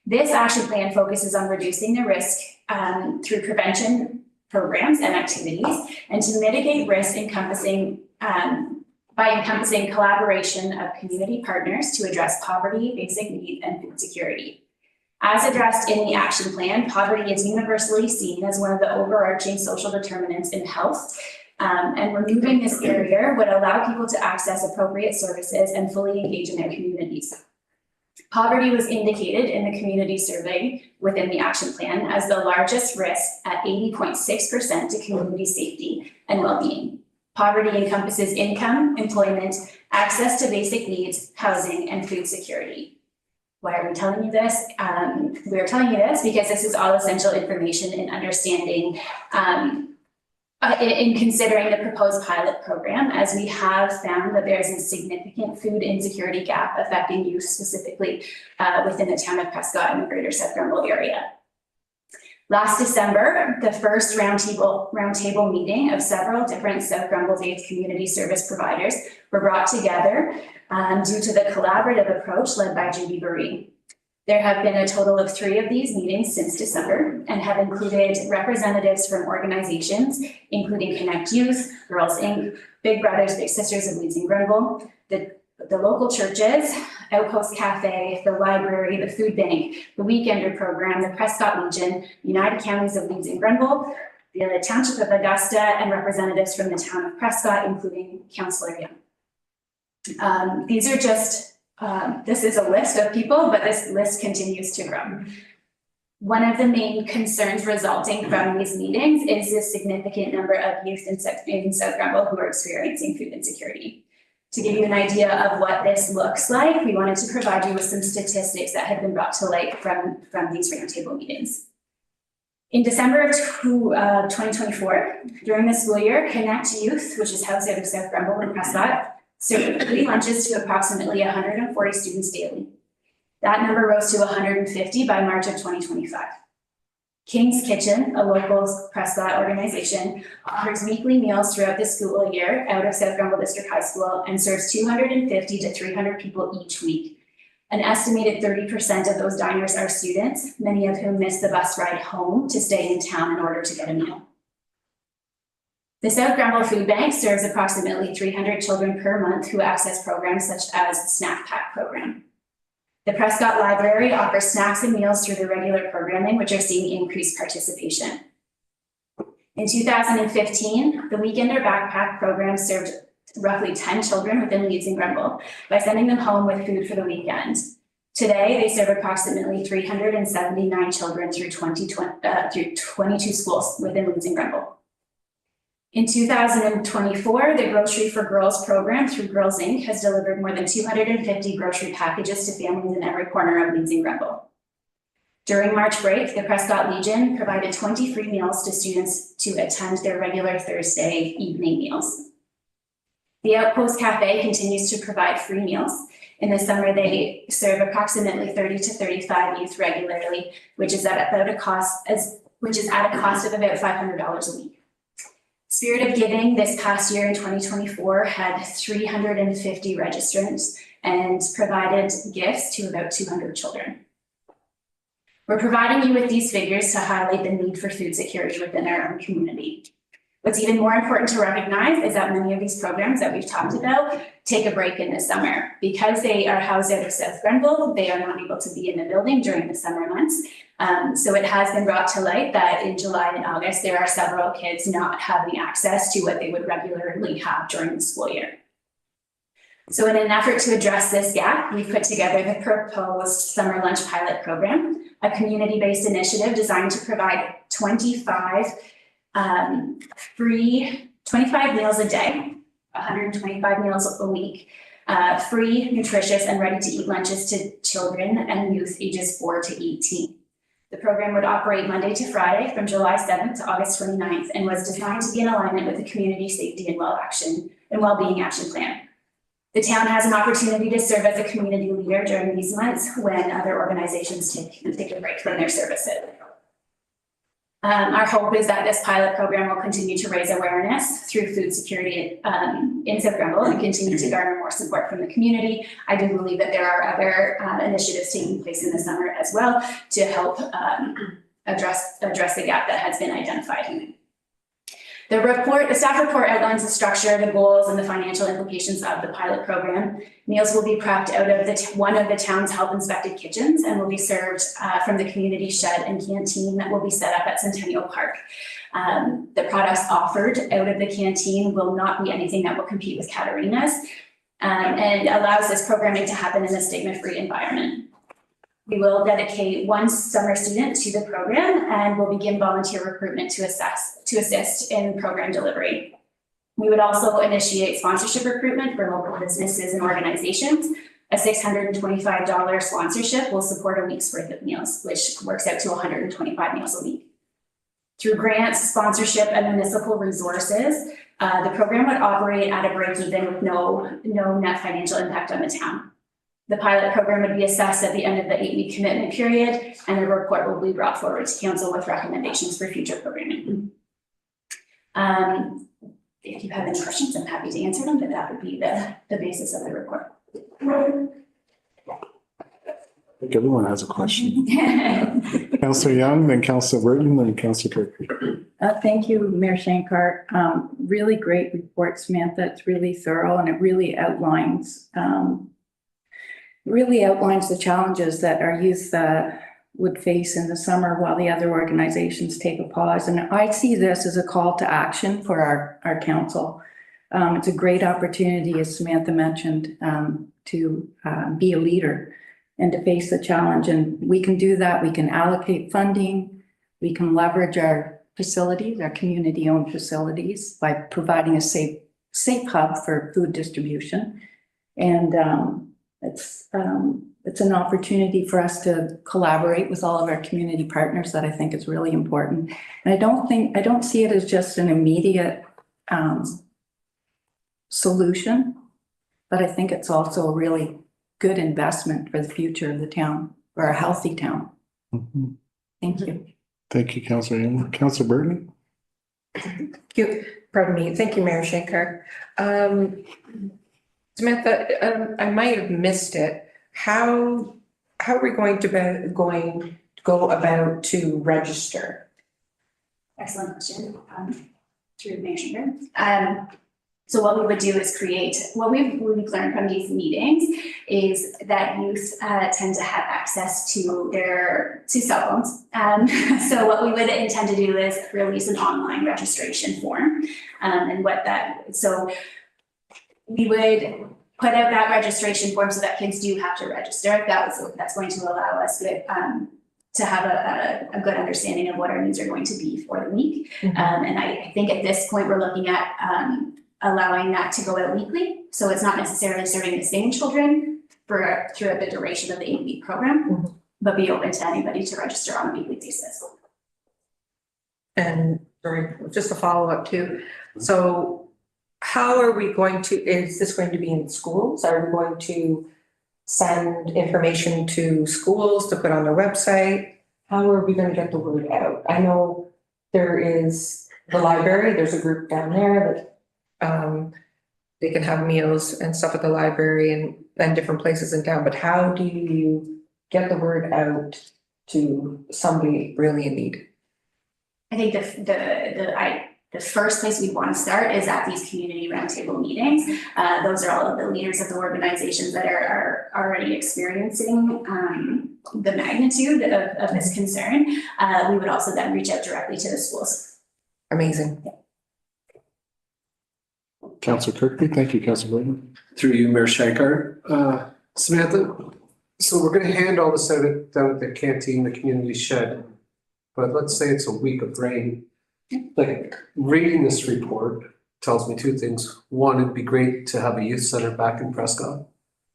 This action plan focuses on reducing the risk through prevention programs and activities, and to mitigate risk by encompassing collaboration of community partners to address poverty, basic needs, and food security. As addressed in the action plan, poverty is universally seen as one of the overarching social determinants in health, and removing this barrier would allow people to access appropriate services and fully engage in their communities. Poverty was indicated in the community survey within the action plan as the largest risk at 80.6% to community safety and well-being. Poverty encompasses income, employment, access to basic needs, housing, and food security. Why are we telling you this? We are telling you this because this is all essential information in understanding, in considering the proposed pilot program, as we have found that there's a significant food insecurity gap affecting youth specifically within the town of Prescott and the greater South Grenville area. Last December, the first roundtable meeting of several different South Grenville-based community service providers were brought together due to the collaborative approach led by Judy Burry. There have been a total of 3 of these meetings since December and have included representatives from organizations, including Connect Youth, Girls Inc., Big Brothers Big Sisters of Leeds and Grenville, the local churches, Outpost Cafe, the library, the food bank, the Weekender program, the Prescott Legion, United Counties of Leeds and Grenville, the Township of Augusta, and representatives from the town of Prescott, including Councillor Young. These are just this is a list of people, but this list continues to grow. One of the main concerns resulting from these meetings is the significant number of youth in South Grenville who are experiencing food insecurity. To give you an idea of what this looks like, we wanted to provide you with some statistics that had been brought to light from these roundtable meetings. In December of 2024, during the school year, Connect Youth, which is housed out of South Grenville and Prescott, served free lunches to approximately 140 students daily. That number rose to 150 by March of 2025. King's Kitchen, a local Prescott organization, offers weekly meals throughout the school year out of South Grenville District High School and serves 250 to 300 people each week. An estimated 30% of those diners are students, many of whom miss the bus ride home to stay in town in order to get a meal. The South Grenville Food Bank serves approximately 300 children per month who access programs such as the Snack Pack program. The Prescott Library offers snacks and meals through the regular programming, which are seeing increased participation. In 2015, the Weekender Backpack program served roughly 10 children within Leeds and Grenville by sending them home with food for the weekend. Today, they serve approximately 379 children through 22 schools within Leeds and Grenville. In 2024, the Grocery for Girls program through Girls Inc. has delivered more than 250 grocery packages to families in every corner of Leeds and Grenville. During March break, the Prescott Legion provided 20 free meals to students to attend their regular Thursday evening meals. The Outpost Cafe continues to provide free meals. In the summer, they serve approximately 30 to 35 youth regularly, which is at a cost of about $500 a week. Spirit of Giving this past year in 2024 had 350 registrants and provided gifts to about 200 children. We're providing you with these figures to highlight the need for food security within our own community. What's even more important to recognize is that many of these programs that we've talked about take a break in the summer. Because they are housed out of South Grenville, they are not able to be in the building during the summer months. So it has been brought to light that in July and August, there are several kids not having access to what they would regularly have during the school year. So in an effort to address this gap, we've put together the proposed Summer Lunch Pilot Program, a community-based initiative designed to provide 25 meals a day, 125 meals a week, free, nutritious, and ready-to-eat lunches to children and youth ages 4 to 18. The program would operate Monday to Friday from July 7th to August 29th and was designed to be in alignment with the Community Safety and Well-Being Action Plan. The town has an opportunity to serve as a community leader during these months when other organizations take a break from their services. Our hope is that this pilot program will continue to raise awareness through food security in South Grenville and continue to garner more support from the community. I do believe that there are other initiatives taking place in the summer as well to help address the gap that has been identified. The staff report outlines the structure, the goals, and the financial implications of the pilot program. Meals will be prepped out of one of the town's health inspected kitchens and will be served from the community shed and canteen that will be set up at Centennial Park. The products offered out of the canteen will not be anything that will compete with Katerina's, and allows this programming to happen in a stigma-free environment. We will dedicate one summer student to the program and will begin volunteer recruitment to assist in program delivery. We would also initiate sponsorship recruitment for local businesses and organizations. A $625 sponsorship will support a week's worth of meals, which works out to 125 meals a week. Through grants, sponsorship, and municipal resources, the program would operate at a break-even with no net financial impact on the town. The pilot program would be assessed at the end of the 8-week commitment period, and the report will be brought forward to council with recommendations for future programming. If you have any questions, I'm happy to answer them, but that would be the basis of the report. I think everyone has a question. Councillor Young, then Councillor Burton, then Councillor Kirkby. Thank you, Mayor Shankar. Really great report, Samantha. It's really thorough and it really outlines the challenges that our youth would face in the summer while the other organizations take a pause. And I see this as a call to action for our council. It's a great opportunity, as Samantha mentioned, to be a leader and to face the challenge. And we can do that. We can allocate funding. We can leverage our facilities, our community-owned facilities, by providing a safe hub for food distribution. And it's an opportunity for us to collaborate with all of our community partners that I think is really important. And I don't see it as just an immediate solution, but I think it's also a really good investment for the future of the town, for a healthy town. Mm-hmm. Thank you. Thank you, Councillor Young. Councillor Burton. Thank you. Pardon me. Thank you, Mayor Shankar. Samantha, I might have missed it. How are we going to go about to register? Excellent question. Through Mayor Shankar. So what we would do is what we've learned from these meetings is that youth tend to have access to cell phones. So what we would intend to do is release an online registration form. So we would put out that registration form so that kids do have to register. That's going to allow us to have a good understanding of what our needs are going to be for the week. Mm-hmm. And I think at this point, we're looking at allowing that to go out weekly. So it's not necessarily serving the same children throughout the duration of the 8-week program, mm-hmm. but be open to anybody to register on a weekly basis. And just a follow-up too. So how are we going to, is this going to be in schools? Are we going to send information to schools to put on their website? How are we going to get the word out? I know there is the library, there's a group down there that they can have meals and stuff at the library and different places in town, but how do you get the word out to somebody really in need? I think the first place we want to start is at these community roundtable meetings. Those are all of the leaders of the organizations that are already experiencing the magnitude of this concern. We would also then reach out directly to the schools. Amazing. Yeah. Councillor Kirkby, thank you, Councillor Burton. Through you, Mayor Shankar. Samantha, so we're going to hand all this out down at the canteen, the community shed, but let's say it's a week of rain. Like, reading this report tells me two things. One, it'd be great to have a youth center back in Prescott,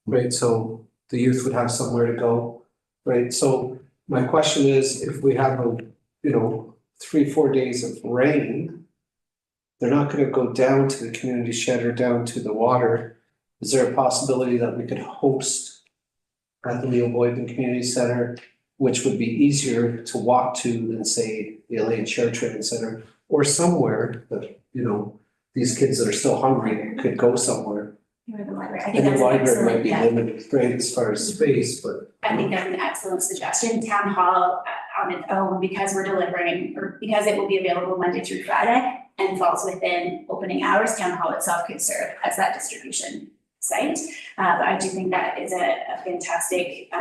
right? So the youth would have somewhere to go, right? So my question is, if we have 3-4 days of rain, they're not going to go down to the community shed or down to the water. is there a possibility that we could host at the Leo Boyden Community Center, which would be easier to walk to than, say, the Elaine Share Training Center, or somewhere that, you know, these kids that are still hungry could go somewhere? Or the library. I think And the that's an library excellent, might be yeah. limited, right, as far as space, but. I think that's an excellent suggestion. Town hall on its own, because we're delivering, or because it will be available Monday through Friday and falls within opening hours, town hall itself could serve as that distribution site. But I do think that is a fantastic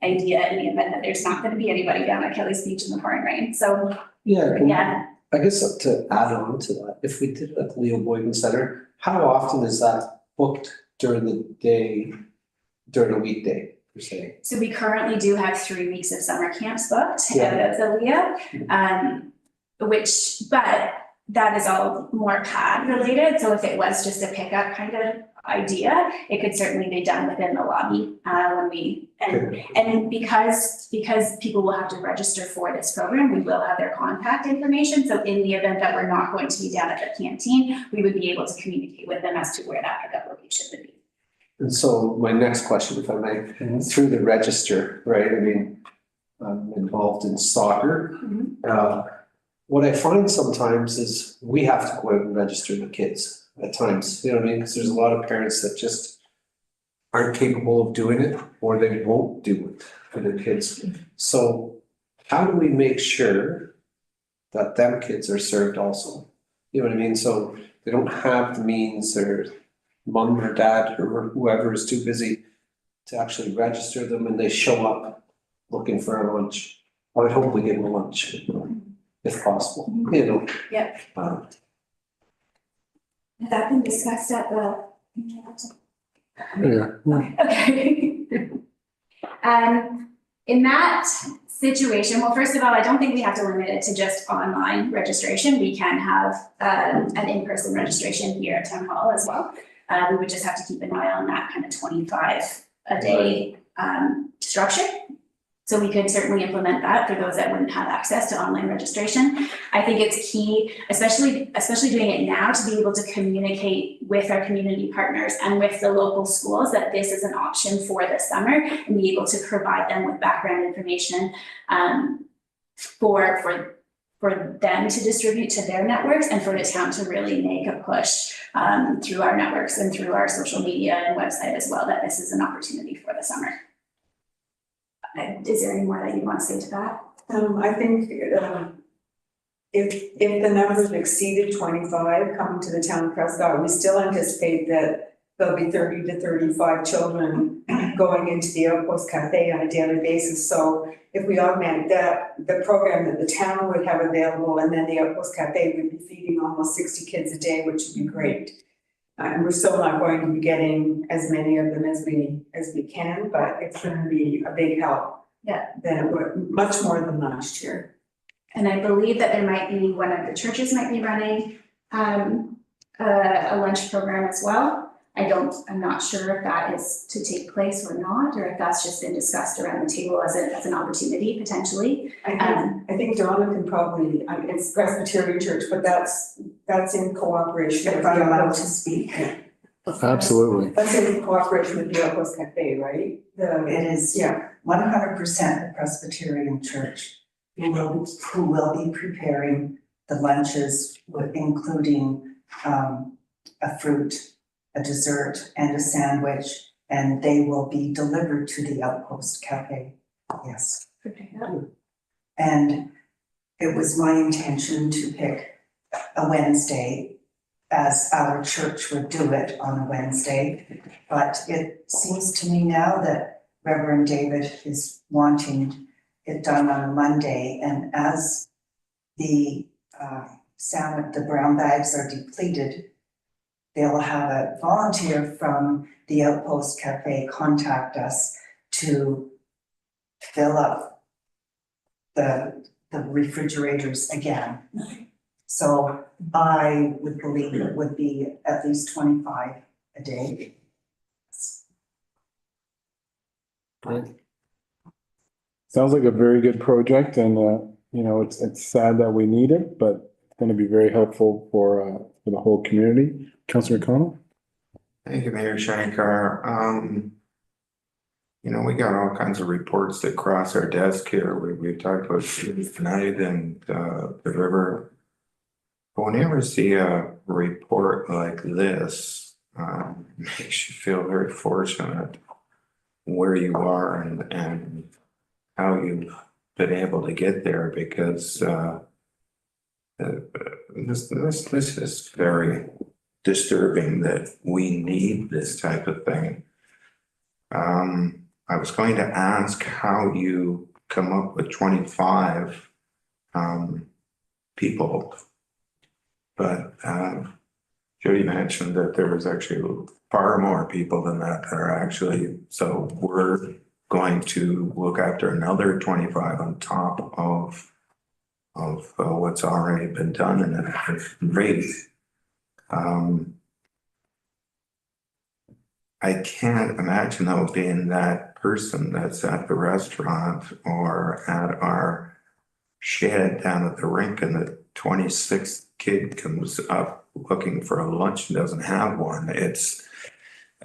idea in the event that there's not going to be anybody down at Kelly's Beach in the pouring rain. So, Yeah, yeah. I guess to add on to that, if we did it at the Leo Boyden Center, how often is that booked during the day, during a weekday, per se? So we currently do have 3 weeks of summer camps booked Yeah. out of the Leo. But that is all more pad related. So if it was just a pickup kind of idea, it could certainly be done within the lobby and because people will have to register for this program, we will have their contact information. So in the event that we're not going to be down at the canteen, we would be able to communicate with them as to where that pickup location would be. And so my next question, if I may, through the register, right, I mean, I'm involved in soccer. What I find sometimes is we have to go out and register the kids at times, you know what I mean? Because there's a lot of parents that just aren't capable of doing it, or they won't do it for their kids. So how do we make sure that them kids are served also? You know what I mean? So they don't have the means, or mom or dad or whoever is too busy to actually register them, and they show up looking for a lunch. I would hope we give them a lunch if possible, you know? Yep. Has that been discussed at the? Yeah. Okay. In that situation, well, first of all, I don't think we have to limit it to just online registration. We can have an in-person registration here at Town Hall as well. We would just have to keep an eye on that kind of 25 a day structure. So we could certainly implement that for those that wouldn't have access to online registration. I think it's key, especially doing it now, to be able to communicate with our community partners and with the local schools that this is an option for the summer, and be able to provide them with background information for them to distribute to their networks, and for the town to really make a push through our networks and through our social media and website as well, that this is an opportunity for the summer. Is there any more that you want to say to that? I think if the numbers exceeded 25 coming to the town of Prescott, we still anticipate that there'll be 30 to 35 children going into the Outpost Cafe on a daily basis. So if we augment that, the program that the town would have available, and then the Outpost Cafe would be feeding almost 60 kids a day, which would be great. And we're still not going to be getting as many of them as we can, but it's going to be a big help. Yeah. Than it would, much more than last year. And I believe that there might be, one of the churches might be running a lunch program as well. I'm not sure if that is to take place or not, or if that's just been discussed around the table as an opportunity potentially. I think Donna can probably, it's Presbyterian Church, but that's in cooperation. If I'm allowed to speak. Absolutely. That's in cooperation with the Outpost Cafe, right? It is 100% the Presbyterian Church who will be preparing the lunches, including a fruit, a dessert, and a sandwich, and they will be delivered to the Outpost Cafe. Yes. And it was my intention to pick a Wednesday, as our church would do it on a Wednesday. But it seems to me now that Reverend David is wanting it done on a Monday, and as the the brown bags are depleted, they'll have a volunteer from the Outpost Cafe contact us to fill up the refrigerators again. So I would believe it would be at least 25 a day. Sounds like a very good project, and it's sad that we need it, but it's going to be very helpful for the whole community. Councillor Connell? Thank you, Mayor Shankar. You know, we got all kinds of reports that cross our desk here. We talked about cities tonight and the river. But when you ever see a report like this, it makes you feel very fortunate where you are and how you've been able to get there, because this is very disturbing that we need this type of thing. I was going to ask how you come up with 25 people, but Jody mentioned that there was actually far more people than that are actually, so we're going to look after another 25 on top of what's already been done, and that's great. I can't imagine though being that person that's at the restaurant or at our shed down at the rink and the 26th kid comes up looking for a lunch and doesn't have one.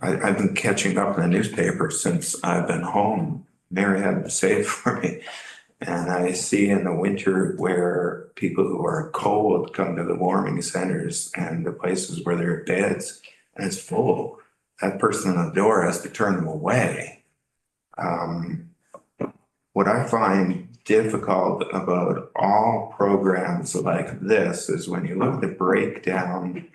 I've been catching up in the newspaper since I've been home. Mary had to say it for me. And I see in the winter where people who are cold come to the warming centers and the places where there are beds and it's full. That person on the door has to turn them away. What I find difficult about all programs like this is when you look at the breakdown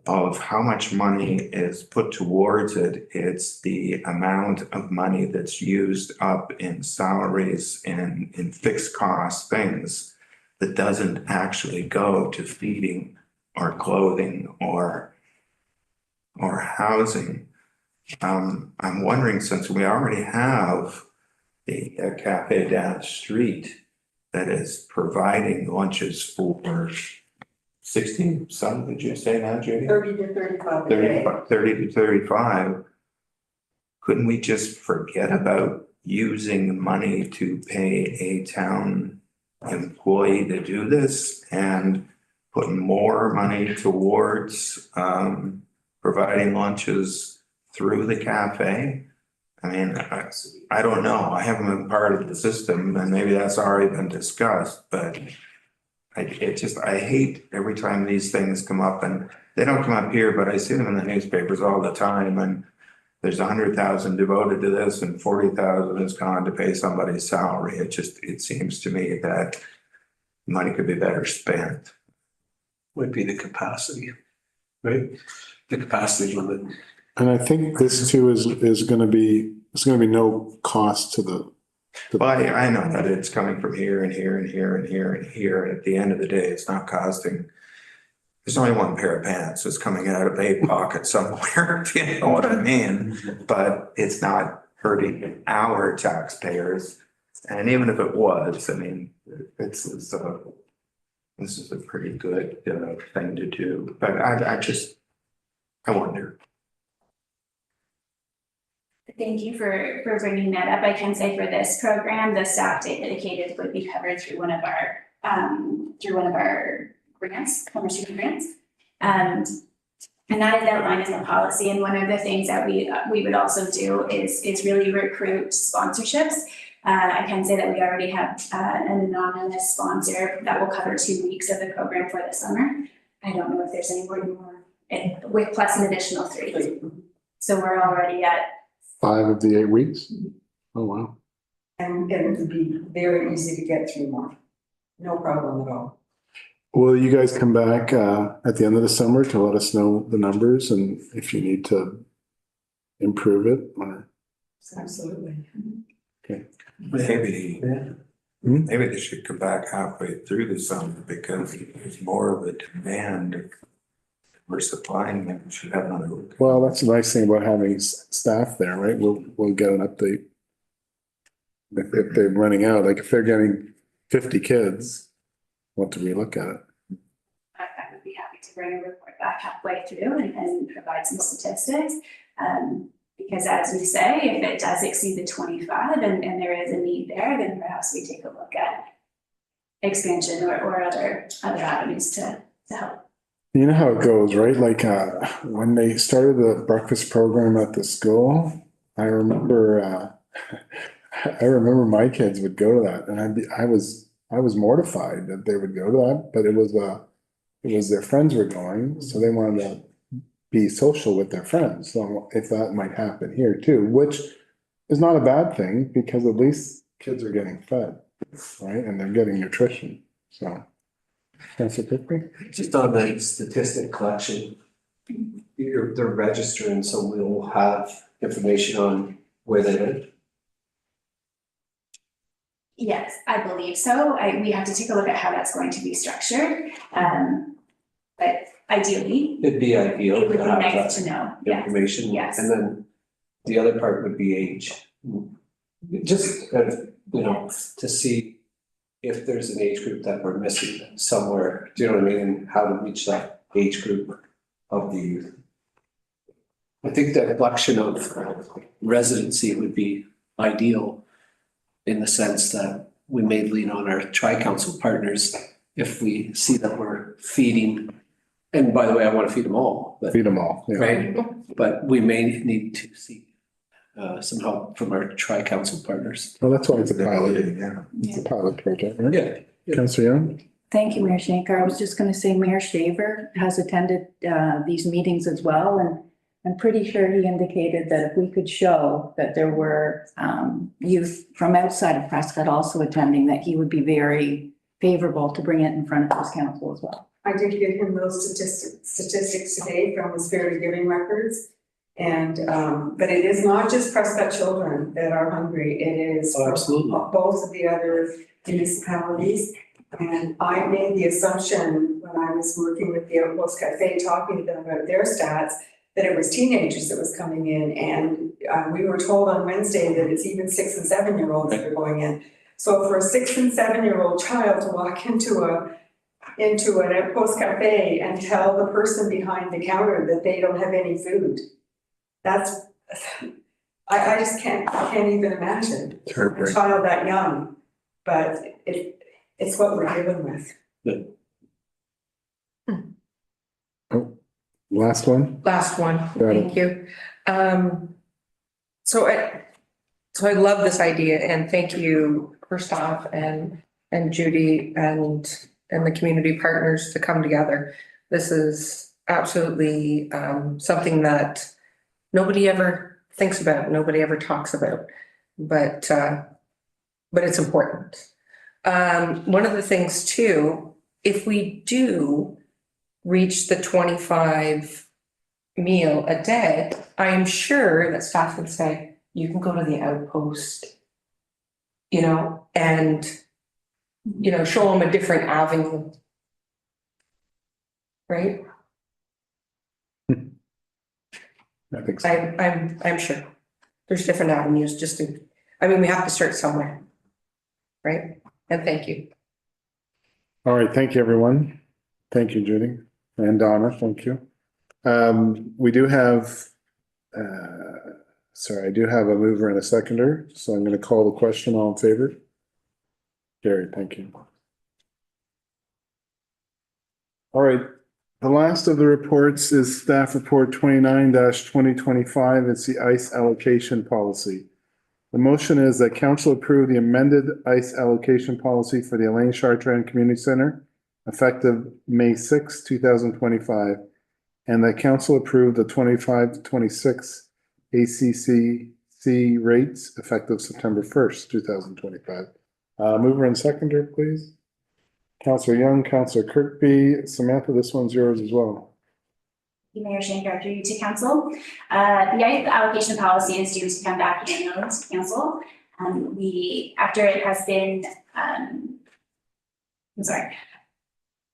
of how much money is put towards it, it's the amount of money that's used up in salaries and in fixed cost things that doesn't actually go to feeding or clothing or housing. I'm wondering, since we already have the cafe down the street that is providing lunches for 60, some, did you say now, Judy? 30 to 35 a day. 30 to 35. Couldn't we just forget about using money to pay a town employee to do this and put more money towards providing lunches through the cafe? I mean, I don't know. I haven't been part of the system and maybe that's already been discussed, but I hate every time these things come up, and they don't come up here, but I see them in the newspapers all the time, and there's 100,000 devoted to this and 40,000 has gone to pay somebody's salary. It seems to me that money could be better spent. Would be the capacity, right? The capacity limit. And I think this too is gonna be, it's gonna be no cost to the. Well, I know that it's coming from here and here and here and here and here. And at the end of the day, it's not costing. There's only one pair of pants that's coming out of a pocket somewhere, if you know what I mean? But it's not hurting our taxpayers. And even if it was, I mean, this is a pretty good thing to do. But I wonder. Thank you for bringing that up. I can say for this program, the staff day dedicated would be covered through one of our grants, former student grants. And that is outlined in the policy. And one of the things that we would also do is really recruit sponsorships. I can say that we already have an anonymous sponsor that will cover 2 weeks of the program for the summer. I don't know if there's any more with plus an additional 3. So we're already at 5 of the 8 weeks? Oh, wow. And it would be very easy to get through more. No problem at all. Will you guys come back at the end of the summer to let us know the numbers and if you need to improve it or? Absolutely. Okay. Maybe they should come back halfway through the summer because there's more of a demand. We're supplying them, we should have another. Well, that's the nice thing about having staff there, right? We'll get an update. If they're running out, like if they're getting 50 kids, what do we look at? I would be happy to bring a report back halfway through and provide some statistics. Because as we say, if it does exceed the 25 and there is a need there, then perhaps we take a look at expansion or other avenues to help. You know how it goes, right? Like, when they started the breakfast program at the school, I remember, I remember my kids would go to that and I was mortified that they would go to that, but it was their friends were going, so they wanted to be social with their friends. So if that might happen here too, which is not a bad thing because at least kids are getting fed, right? And they're getting nutrition, so. Councilor Pickering? Just on the statistic collection, they're registering, so we'll have information on where they live. Yes, I believe so. We have to take a look at how that's going to be structured. But ideally, It'd be ideal it would to be have nice to that know. Yes. information. Yes. And then the other part would be age. Just, to see if there's an age group that we're missing somewhere, do you know what I mean? And how to reach that age group of the youth. I think that collection of residency would be ideal in the sense that we may lean on our tri-council partners if we see that we're feeding. And by the way, I want to feed them all, but, Feed them all, yeah. right? But we may need to see some help from our tri-council partners. Well, that's why it's a pilot. Yeah. It's a pilot project, right? Yeah. Councilor Young? Thank you, Mayor Shankar. I was just going to say Mayor Shaver has attended these meetings as well, and I'm pretty sure he indicated that if we could show that there were youth from outside of Prescott also attending, that he would be very favorable to bring it in front of his council as well. I did give him those statistics today from the Spirit of Giving records. And, but it is not just Prescott children that are hungry, it is Oh, absolutely. both of the other municipalities. And I made the assumption when I was working with the Outpost Cafe, talking to them about their stats, that it was teenagers that was coming in. And we were told on Wednesday that it's even 6 and 7 year olds that are going in. So for a 6 and 7 year old child to walk into an Outpost Cafe and tell the person behind the counter that they don't have any food, that's, I just can't even imagine a child that young, but it's what we're dealing with. Last one? Last one, Got it. thank you. So I love this idea and thank you, Christoph and Judy and the community partners to come together. This is absolutely something that nobody ever thinks about, nobody ever talks about, but it's important. One of the things too, if we do reach the 25 meal a day, I am sure that staff would say, you can go to the Outpost, and, show them a different avenue. Right? I think so. I'm sure there's different avenues we have to start somewhere. Right? And thank you. All right, thank you, everyone. Thank you, Judy and Donna, thank you. We do have, I do have a mover and a seconder, so I'm going to call the question. All in favor? Gary, thank you. All right, the last of the reports is staff report 29-2025. It's the ICE allocation policy. The motion is that council approve the amended ICE allocation policy for the Elaine Chartrand Community Center effective May 6, 2025, and that council approve the 25-26 ACCC rates effective September 1st, 2025. Mover and seconder, please. Councilor Young, Councilor Kirkby, Samantha, this one's yours as well. Mayor Shankar, through you to council. The ICE allocation policy is due to come back annually to council. After it has been,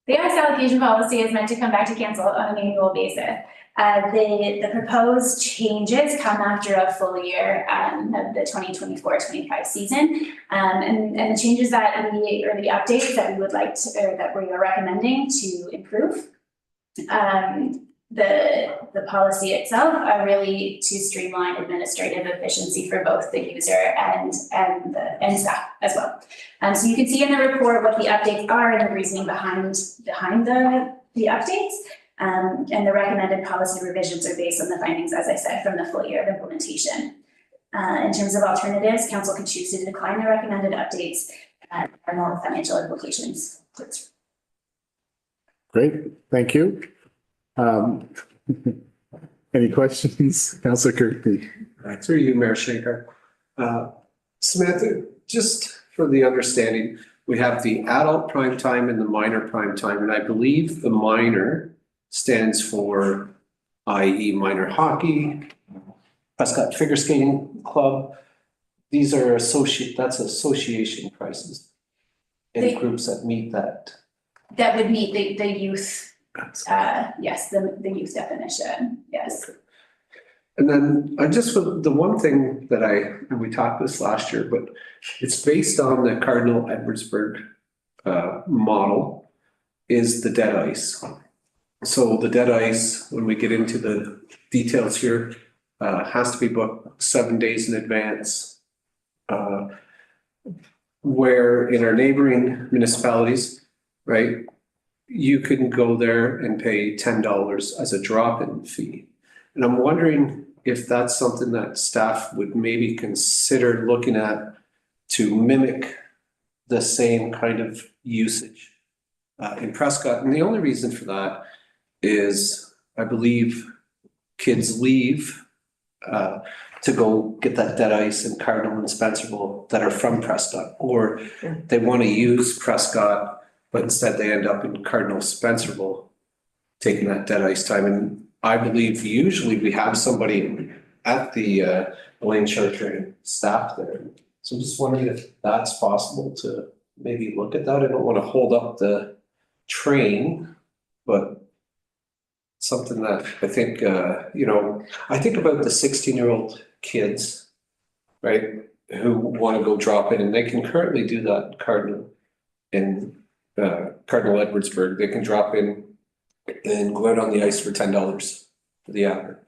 the ICE allocation policy is meant to come back to council on an annual basis. The proposed changes come after a full year of the 2024-25 season. And the changes the updates that we would like to, or that we are recommending to improve the policy itself are really to streamline administrative efficiency for both the user and staff as well. So you can see in the report what the updates are and the reasoning behind the updates. And the recommended policy revisions are based on the findings, as I said, from the full year of implementation. In terms of alternatives, council can choose to decline the recommended updates and no financial implications. Great, thank you. Any questions, Councillor Kirkby? Through you, Mayor Shankar. Samantha, just for the understanding, we have the adult prime time and the minor prime time, and I believe the minor stands for, i.e. minor hockey, Prescott Figure Skating Club. These are that's association prices in groups that meet that. That would meet the youth, yes, the youth definition, yes. And then the one thing that we talked this last year, but it's based on the Cardinal Edwardsburg model, is the dead ice. So the dead ice, when we get into the details here, has to be booked 7 days in advance. Where in our neighboring municipalities, right, you can go there and pay $10 as a drop-in fee. And I'm wondering if that's something that staff would maybe consider looking at to mimic the same kind of usage in Prescott. And the only reason for that is I believe kids leave to go get that dead ice in Cardinal and Spencerville that are from Prescott, or they want to use Prescott, but instead they end up in Cardinal Spencerville taking that dead ice time. And I believe usually we have somebody at the Elaine Chartrand staff there. So I'm just wondering if that's possible to maybe look at that. I don't want to hold up the train, but something that I think, I think about the 16-year-old kids, right, who want to go drop in, and they can currently do that in Cardinal Edwardsburg. They can drop in and go out on the ice for $10 for the hour.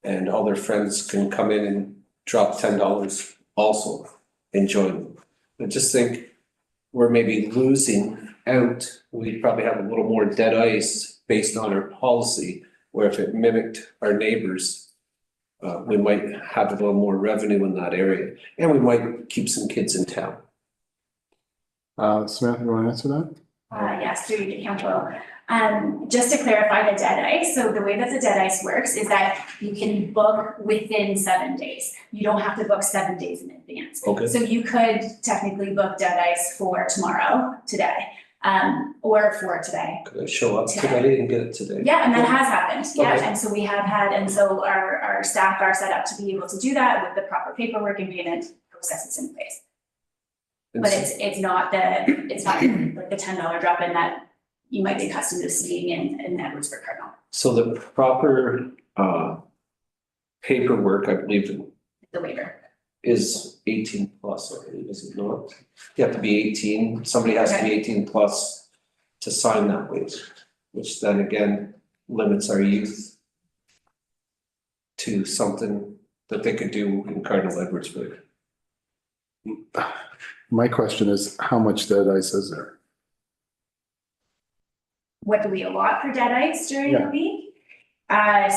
And all their friends can come in and drop $10 also and join them. I just think we're maybe losing out. We'd probably have a little more dead ice based on our policy, where if it mimicked our neighbors, we might have a little more revenue in that area, and we might keep some kids in town. Samantha, you want to answer that? Yes, through you to council. Just to clarify the dead ice, so the way that the dead ice works is that you can book within 7 days. You don't have to book 7 days in advance. Okay. So you could technically book dead ice for tomorrow, today, or for today. Could I show up today and get it today? Yeah, and that has happened, yeah, Okay. and so we have had, and so our staff are set up to be able to do that with the proper paperwork and payment processes in place. And But so- it's not like the $10 drop-in that you might be accustomed to seeing in Edwardsburg Cardinal, So the proper paperwork, I believe, the waiver. is 18 plus, I believe, is it not? You have to be 18, somebody has to be 18 plus to sign that waiver, which then again limits our youth to something that they could do in Cardinal Edwardsburg. My question is, how much dead ice is there? What do we allot for dead ice during Yeah. the week?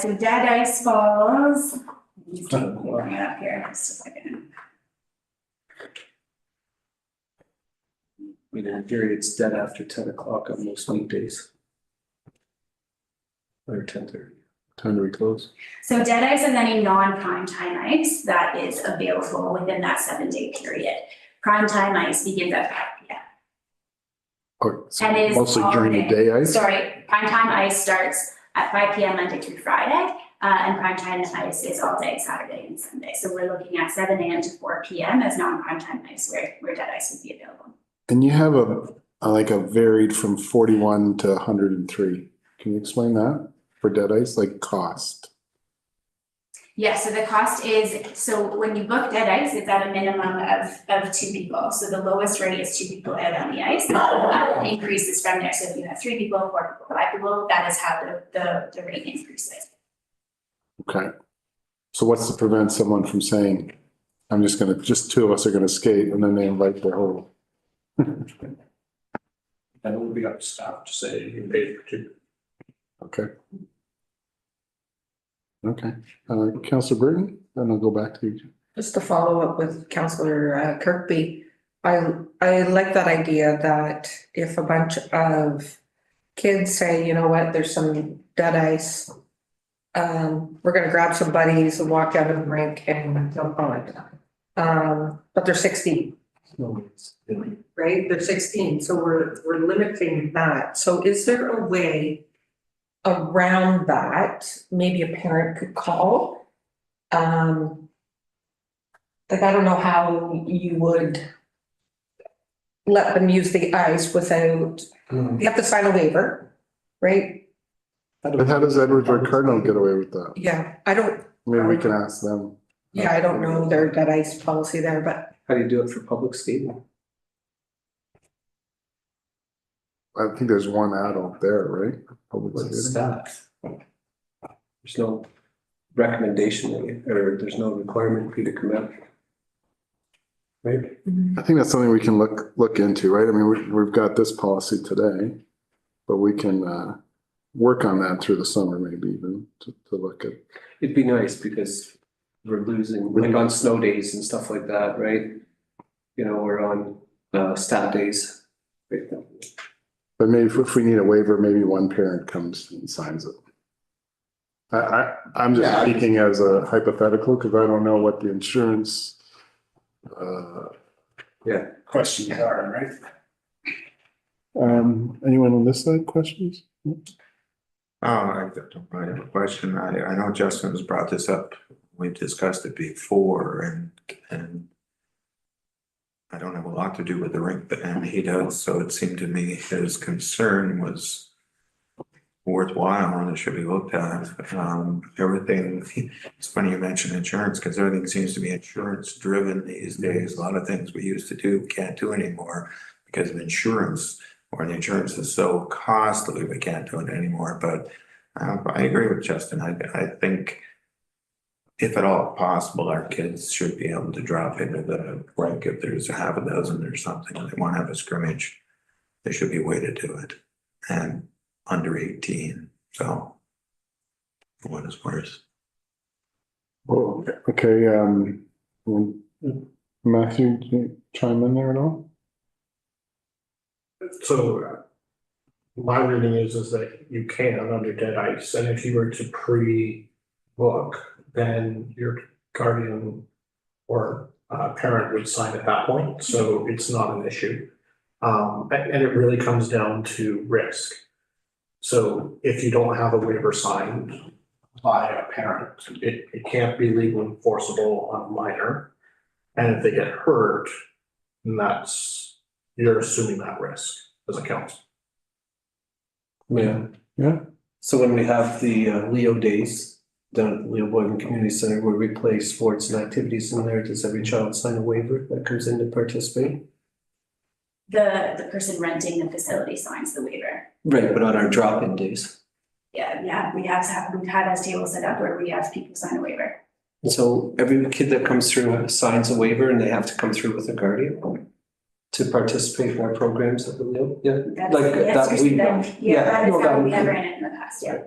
So dead ice falls, let me bring it up here, just a second. I mean, in theory, it's dead after 10 o'clock on most weekdays. Or 10:30. Time to reclose? So dead ice is any non-prime time ice that is available within that 7-day period. Prime time ice begins at 5 p.m. Or so And is mostly during the all day ice? Sorry, prime time ice starts at 5 p.m. Monday through Friday, and prime time ice is all day Saturday and Sunday. So we're looking at 7 a.m. to 4 p.m. as non-prime time ice where dead ice would be available. And you have a varied from 41 to 103. Can you explain that for dead ice, like cost? Yeah, so the cost is, so when you book dead ice, it's at a minimum of 2 people. So the lowest rate is 2 people out on the ice. Increases from there. So if you have 3 people, 4 people, 5 people, that is how the rate increases. Okay. So what's to prevent someone from saying, just 2 of us are gonna skate, and then they invite their whole. And it would be up to staff to say you pay for two. Okay. Okay, Councillor Burton, then I'll go back to you. Just to follow up with Councillor Kirkby, I like that idea that if a bunch of kids say, you know what, there's some dead ice, we're gonna grab some buddies and walk out of the rink and jump on it. But they're 16, right? They're 16, so we're limiting that. So is there a way around that, maybe a parent could call? Like, I don't know how you would let them use the ice without, you have to sign a waiver, right? But how does Edwards or Cardinal get away with that? Yeah, I don't, Maybe we can ask them. yeah, I don't know their dead ice policy there, but How do you do it for public skating? I think there's one adult there, right? Public With skating. staff. There's no recommendation that you, or there's no requirement for you to come out. Right? I think that's something we can look into, right? I mean, we've got this policy today, but we can work on that through the summer, maybe even to look at. It'd be nice because we're losing, like on snow days and stuff like that, right? You know, we're on staff days. Right? But maybe if we need a waiver, maybe one parent comes and signs it. I'm just speaking as a hypothetical because I don't know what the insurance questions are, right? Anyone on this side, questions? I have a question. I know Justin has brought this up. We've discussed it before and I don't have a lot to do with the rink, but and he does, so it seemed to me his concern was worthwhile and it should be looked at. Everything, it's funny you mentioned insurance because everything seems to be insurance driven these days. A lot of things we used to do, we can't do anymore because of insurance, or the insurance is so costly, we can't do it anymore. But I agree with Justin. I think if at all possible, our kids should be able to drop into the rink if there's a half a dozen or something and they want to have a scrimmage. There should be a way to do it. And under 18, so for what it's worth. Oh, okay, Matthew, can you chime in there at all? So my reading is that you can under dead ice, and if you were to pre-book, then your guardian or parent would sign at that point, so it's not an issue. And it really comes down to risk. So if you don't have a waiver signed by a parent, it can't be legally enforceable on a minor. And if they get hurt, then you're assuming that risk as a council. Yeah. Yeah. So when we have the Leo days down at the Leo Boyden Community Center where we play sports and activities in there, does every child sign a waiver that comes in to participate? The person renting the facility signs the waiver. Right, but on our drop-in days. Yeah, we've had a table set up where we have people sign a waiver. And so every kid that comes through signs a waiver and they have to come through with a guardian to participate in our programs at the Leo. Yeah, That's, like yes, that we. that is no, how that we have ran it in the past, yeah.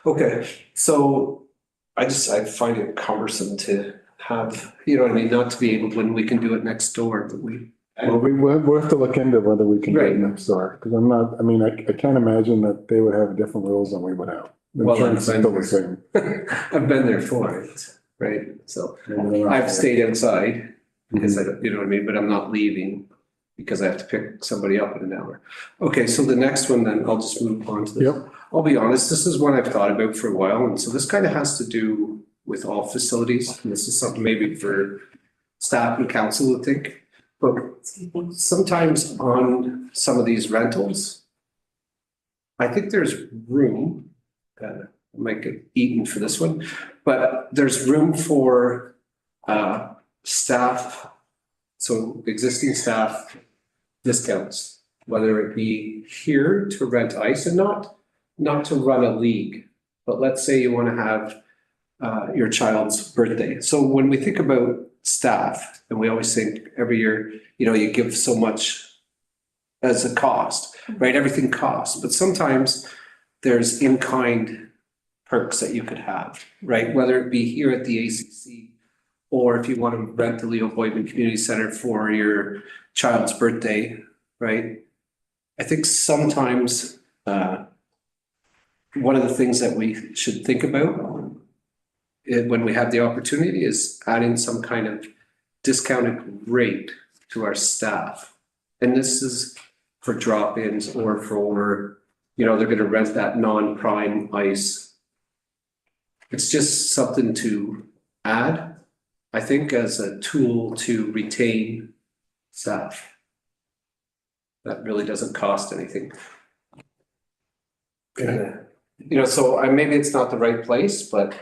Okay, so I find it cumbersome to have, you know what I mean, not to be able, when we can do it next door, but we. Well, we'll have to look into whether we can do Right. it next door, because I'm not, I mean, I can't imagine that they would have different rules than we would have. Well, Insurance is still the same. I've been there for it, right? So I've stayed outside because I don't, you know what I mean, but I'm not leaving because I have to pick somebody up in an hour. Okay, so the next one then, I'll just move on to this. Yep. I'll be honest, this is one I've thought about for a while, and so this kind of has to do with all facilities. And this is something maybe for staff and council to think. But sometimes on some of these rentals, I think there's room, I might get eaten for this one, but there's room for staff, so existing staff discounts, whether it be here to rent ice and not to run a league, but let's say you want to have your child's birthday. So when we think about staff, and we always think every year, you know, you give so much as a cost, right? Everything costs, but sometimes there's in-kind perks that you could have, right? Whether it be here at the ACC, or if you want to rent the Leo Boydman Community Center for your child's birthday, right? I think sometimes one of the things that we should think about when we have the opportunity is adding some kind of discounted rate to our staff. And this is for drop-ins or for, you know, they're going to rent that non-prime ice. It's just something to add, I think, as a tool to retain staff. That really doesn't cost anything. You know, so maybe it's not the right place, but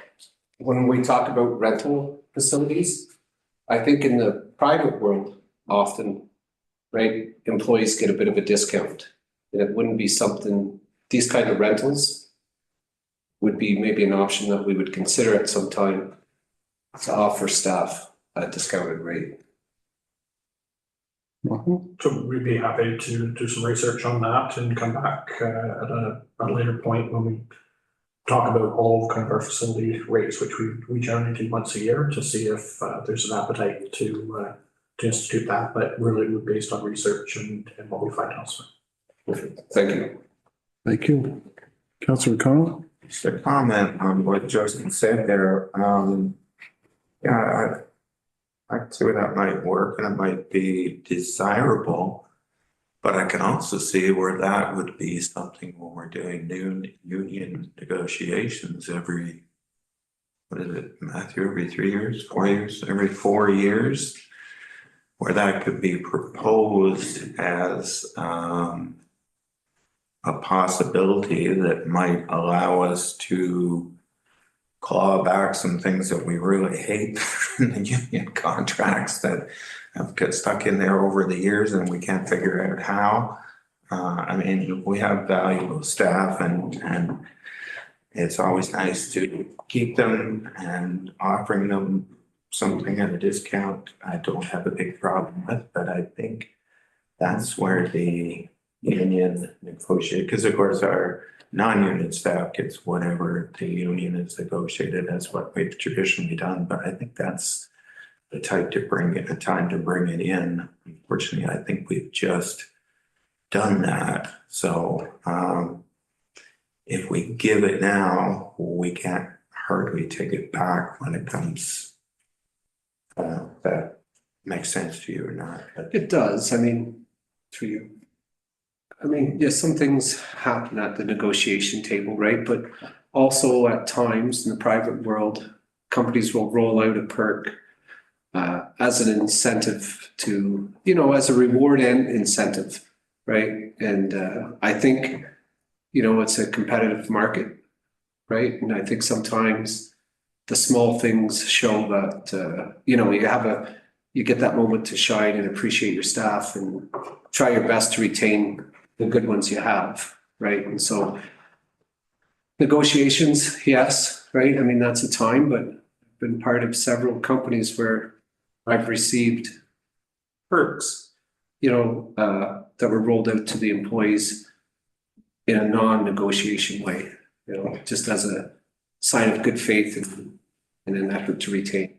when we talk about rental facilities, I think in the private world, often, right, employees get a bit of a discount. And it wouldn't be something, these kind of rentals would be maybe an option that we would consider at some time to offer staff a discounted rate. So we'd be happy to do some research on that and come back at a later point when we talk about all kind of our facility rates, which we generally do once a year, to see if there's an appetite to institute that, but really it would be based on research and what we find elsewhere. Thank you. Thank you. Councillor McConnell? Just a comment on what Justin said there. Yeah, I can see where that might work and it might be desirable. But I can also see where that would be something when we're doing new union negotiations every, what is it, Matthew, every 3 years, 4 years, every 4 years, where that could be proposed as a possibility that might allow us to claw back some things that we really hate in the union contracts that have got stuck in there over the years and we can't figure out how. I mean, we have valuable staff and it's always nice to keep them, and offering them something at a discount I don't have a big problem with, but I think that's where the union negotiate, because of course our non-union staff gets whatever the union has negotiated. That's what we've traditionally done, but I think that's the time to bring it in. Unfortunately, I think we've just done that. So if we give it now, we can't hardly take it back when it comes. That makes sense to you or not? But It does, I mean, for you. I mean, yes, some things happen at the negotiation table, right? But also at times in the private world, companies will roll out a perk as an incentive to, you know, as a reward and incentive, right? And I think, you know, it's a competitive market, right? And I think sometimes the small things show that, you know, you get that moment to shine and appreciate your staff and try your best to retain the good ones you have, right? And so negotiations, yes, right? I mean, that's a time, but I've been part of several companies where I've received perks, you know, that were rolled out to the employees in a non-negotiation way, you know, just as a sign of good faith and an effort to retain.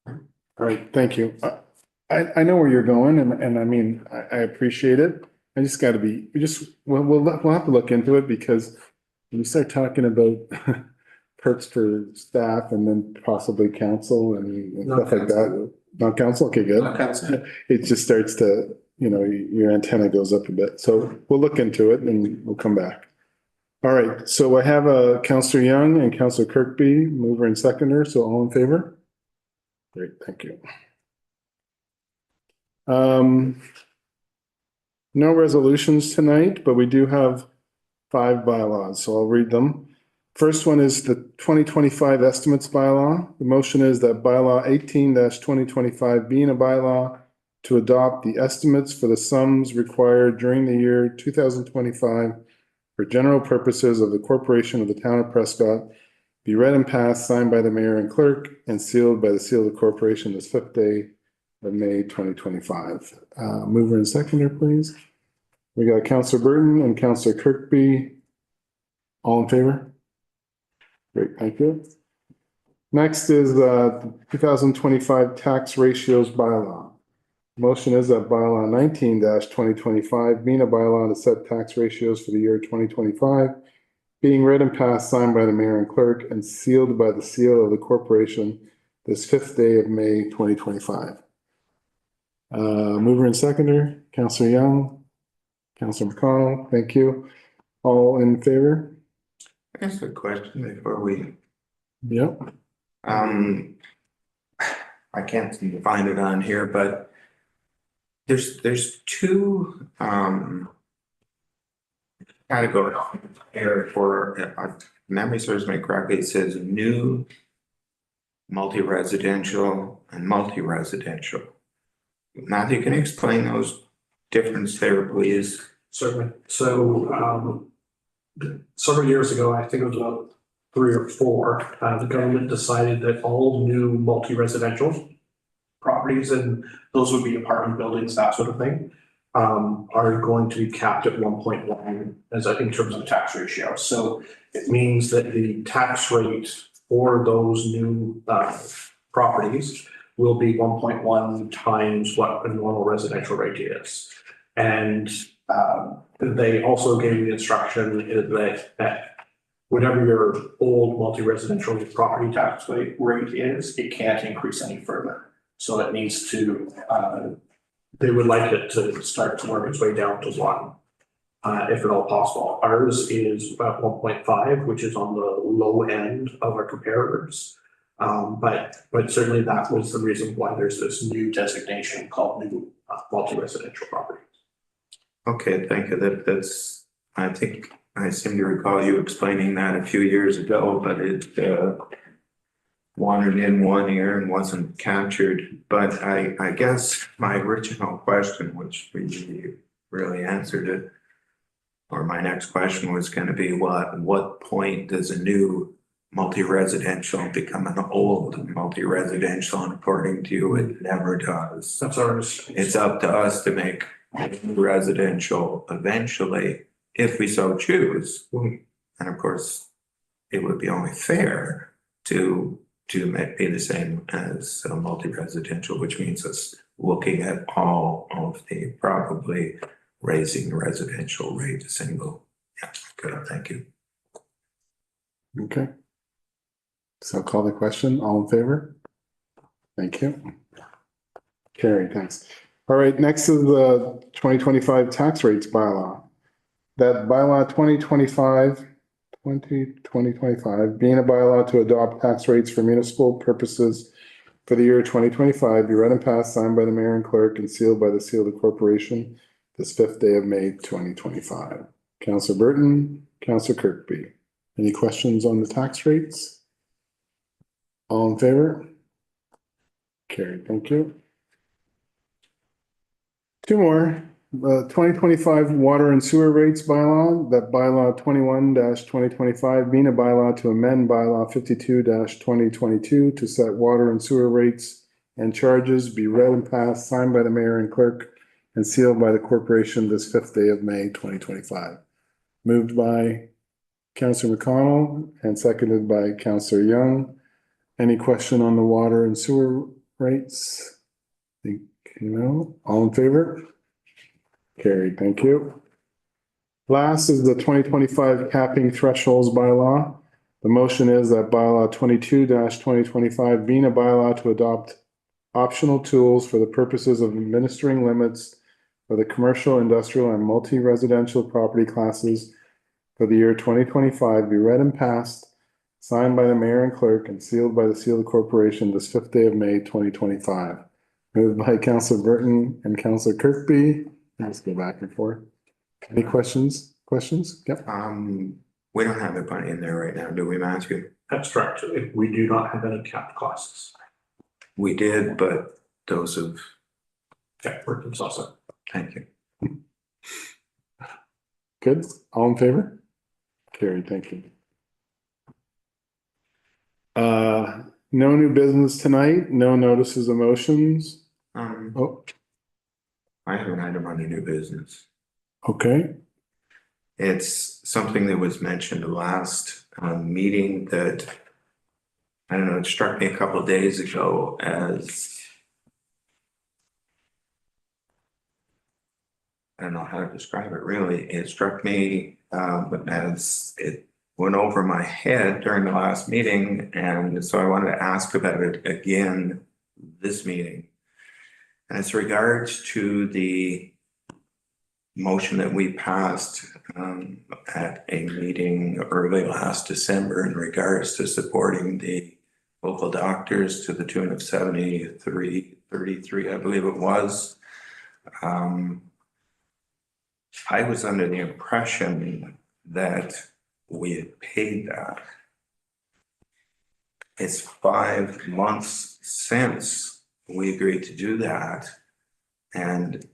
All right, thank you. I know where you're going and I mean, I appreciate it. I just gotta be, we'll have to look into it, because when you start talking about perks for staff and then possibly council and stuff like that. Not council, okay, good. Not council. It just starts to, you know, your antenna goes up a bit. So we'll look into it and we'll come back. All right, so I have Councillor Young and Councillor Kirkby, mover and seconder, so all in favor? Great, thank you. No resolutions tonight, but we do have 5 bylaws, so I'll read them. First one is the 2025 estimates bylaw. The motion is that bylaw 18-2025 being a bylaw to adopt the estimates for the sums required during the year 2025 for general purposes of the corporation of the town of Prescott be read and passed, signed by the mayor and clerk, and sealed by the seal of the corporation this 5th day of May, 2025. Mover and seconder, please. We got Counselor Burton and Counselor Kirkby. All in favor? Great, thank you. Next is the 2025 tax ratios bylaw. Motion is that bylaw 19-2025, being a bylaw to set tax ratios for the year 2025, being read and passed, signed by the mayor and clerk, and sealed by the seal of the corporation this 5th day of May, 2025. Mover and seconder, Counselor Young, Counselor McConnell, thank you. All in favor? I guess a question before we, Yep. I can't seem to find it on here, but there's two, categories here for, if memory serves me correctly, it says new, multi-residential and multi-residential. Matthew, can you explain those differences there, please? Certainly. So, several years ago, I think it was about 3 or 4, the government decided that all new multi-residential properties, and those would be apartment buildings, that sort of thing, are going to be capped at 1.1 in terms of tax ratio. So it means that the tax rate for those new properties will be 1.1 times what a normal residential rate is. And they also gave the instruction that whatever your old multi-residential property tax rate is, it can't increase any further. So it needs to, they would like it to start to work its way down to 1, if at all possible. Ours is about 1.5, which is on the low end of our comparators. But certainly that was the reason why there's this new designation called new multi-residential property. Okay, thank you. That's, I think I seem to recall you explaining that a few years ago, but it wandered in one ear and wasn't captured. But I guess my original question, which we really answered it, or my next question was going to be what point does a new multi-residential become an old multi-residential? And according to you, it never does. That's ours. It's up to us to make residential eventually, if we so choose. And of course, it would be only fair to be the same as a multi-residential, which means us looking at all of the, probably raising the residential rate to single. Yeah, good, thank you. Okay. So call the question. All in favor? Thank you. Carrie, thanks. All right, next is the 2025 tax rates bylaw. That bylaw 2025, being a bylaw to adopt tax rates for municipal purposes for the year 2025, be read and passed, signed by the mayor and clerk, and sealed by the seal of the corporation this 5th day of May, 2025. Councillor Burton, Councillor Kirkby. Any questions on the tax rates? All in favor? Carried, thank you. 2 more. The 2025 water and sewer rates bylaw, that bylaw 21-2025, being a bylaw to amend bylaw 52-2022 to set water and sewer rates and charges, be read and passed, signed by the mayor and clerk, and sealed by the corporation this 5th day of May, 2025. Moved by Councillor McConnell and seconded by Councillor Young. Any question on the water and sewer rates? All in favor? Carried, thank you. Last is the 2025 capping thresholds bylaw. The motion is that bylaw 22-2025, being a bylaw to adopt optional tools for the purposes of administering limits for the commercial, industrial, and multi-residential property classes for the year 2025, be read and passed, signed by the mayor and clerk, and sealed by the seal of the corporation this 5th day of May, 2025. Moved by Councillor Burton and Councillor Kirkby. Let's go back and forth. Any questions? Yep. We don't have the money in there right now, do we, Matthew? That's correct. We do not have any capped costs. We did, but those have. Okay, worked themselves out. Thank you. Good. All in favor? Carried, thank you. No new business tonight, no notices of motions. Oh, I have an item on the new business. okay. It's something that was mentioned last meeting that, I don't know, it struck me a couple of days ago as, I don't know how to describe it really. It struck me as it went over my head during the last meeting. And so I wanted to ask about it again this meeting. And it's regards to the motion that we passed at a meeting early last December in regards to supporting the local doctors to the tune of 73.33, I believe it was. I was under the impression that we had paid that. It's 5 months since we agreed to do that, and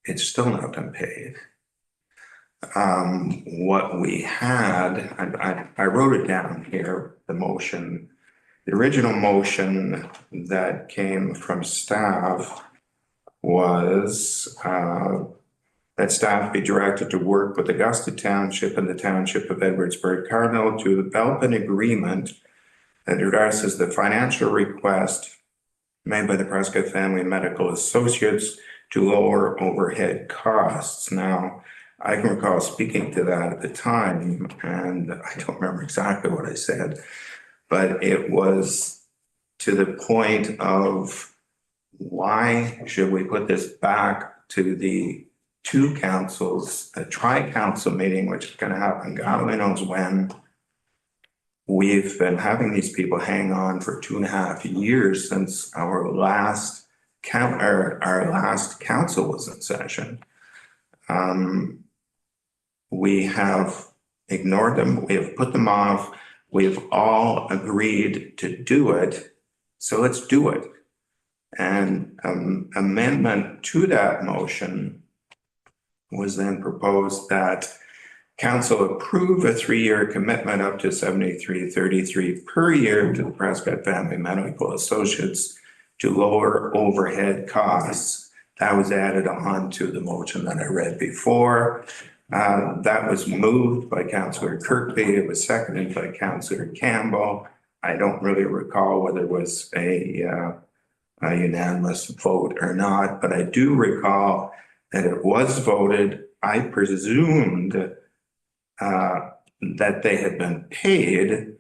it's still not been paid. What we had, I wrote it down here, the motion. The original motion that came from staff was that staff be directed to work with Augusta Township and the Township of Edwardsburg Cardinal to develop an agreement that addresses the financial request made by the Prescott Family Medical Associates to lower overhead costs. Now, I can recall speaking to that at the time, and I don't remember exactly what I said, but it was to the point of why should we put this back to the two councils, a tri-council meeting, which is going to happen, God only knows when. We've been having these people hang on for 2.5 years since our last council was in session. We have ignored them. We have put them off. We've all agreed to do it. So let's do it. And amendment to that motion was then proposed that council approve a 3-year commitment up to 73.33 per year to the Prescott Family Medical Associates to lower overhead costs. That was added on to the motion that I read before. That was moved by Councillor Kirkby. It was seconded by Councillor Campbell. I don't really recall whether it was a unanimous vote or not, but I do recall that it was voted. I presumed that they had been paid,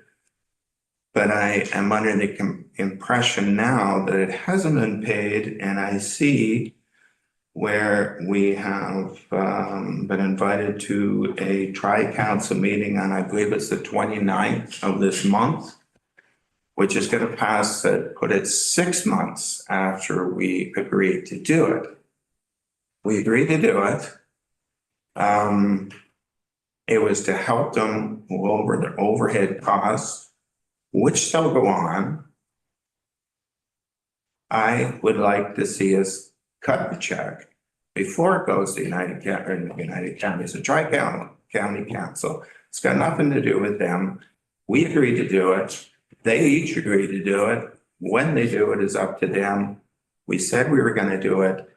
but I am under the impression now that it hasn't been paid, and I see where we have been invited to a tri-council meeting on, I believe it's the 29th of this month, which is going to pass, put it 6 months after we agreed to do it. We agreed to do it. It was to help them lower their overhead costs, which still go on. I would like to see us cut the check before it goes to United Counties, the Tri-County Council. It's got nothing to do with them. We agreed to do it. They each agreed to do it. When they do it is up to them. We said we were going to do it.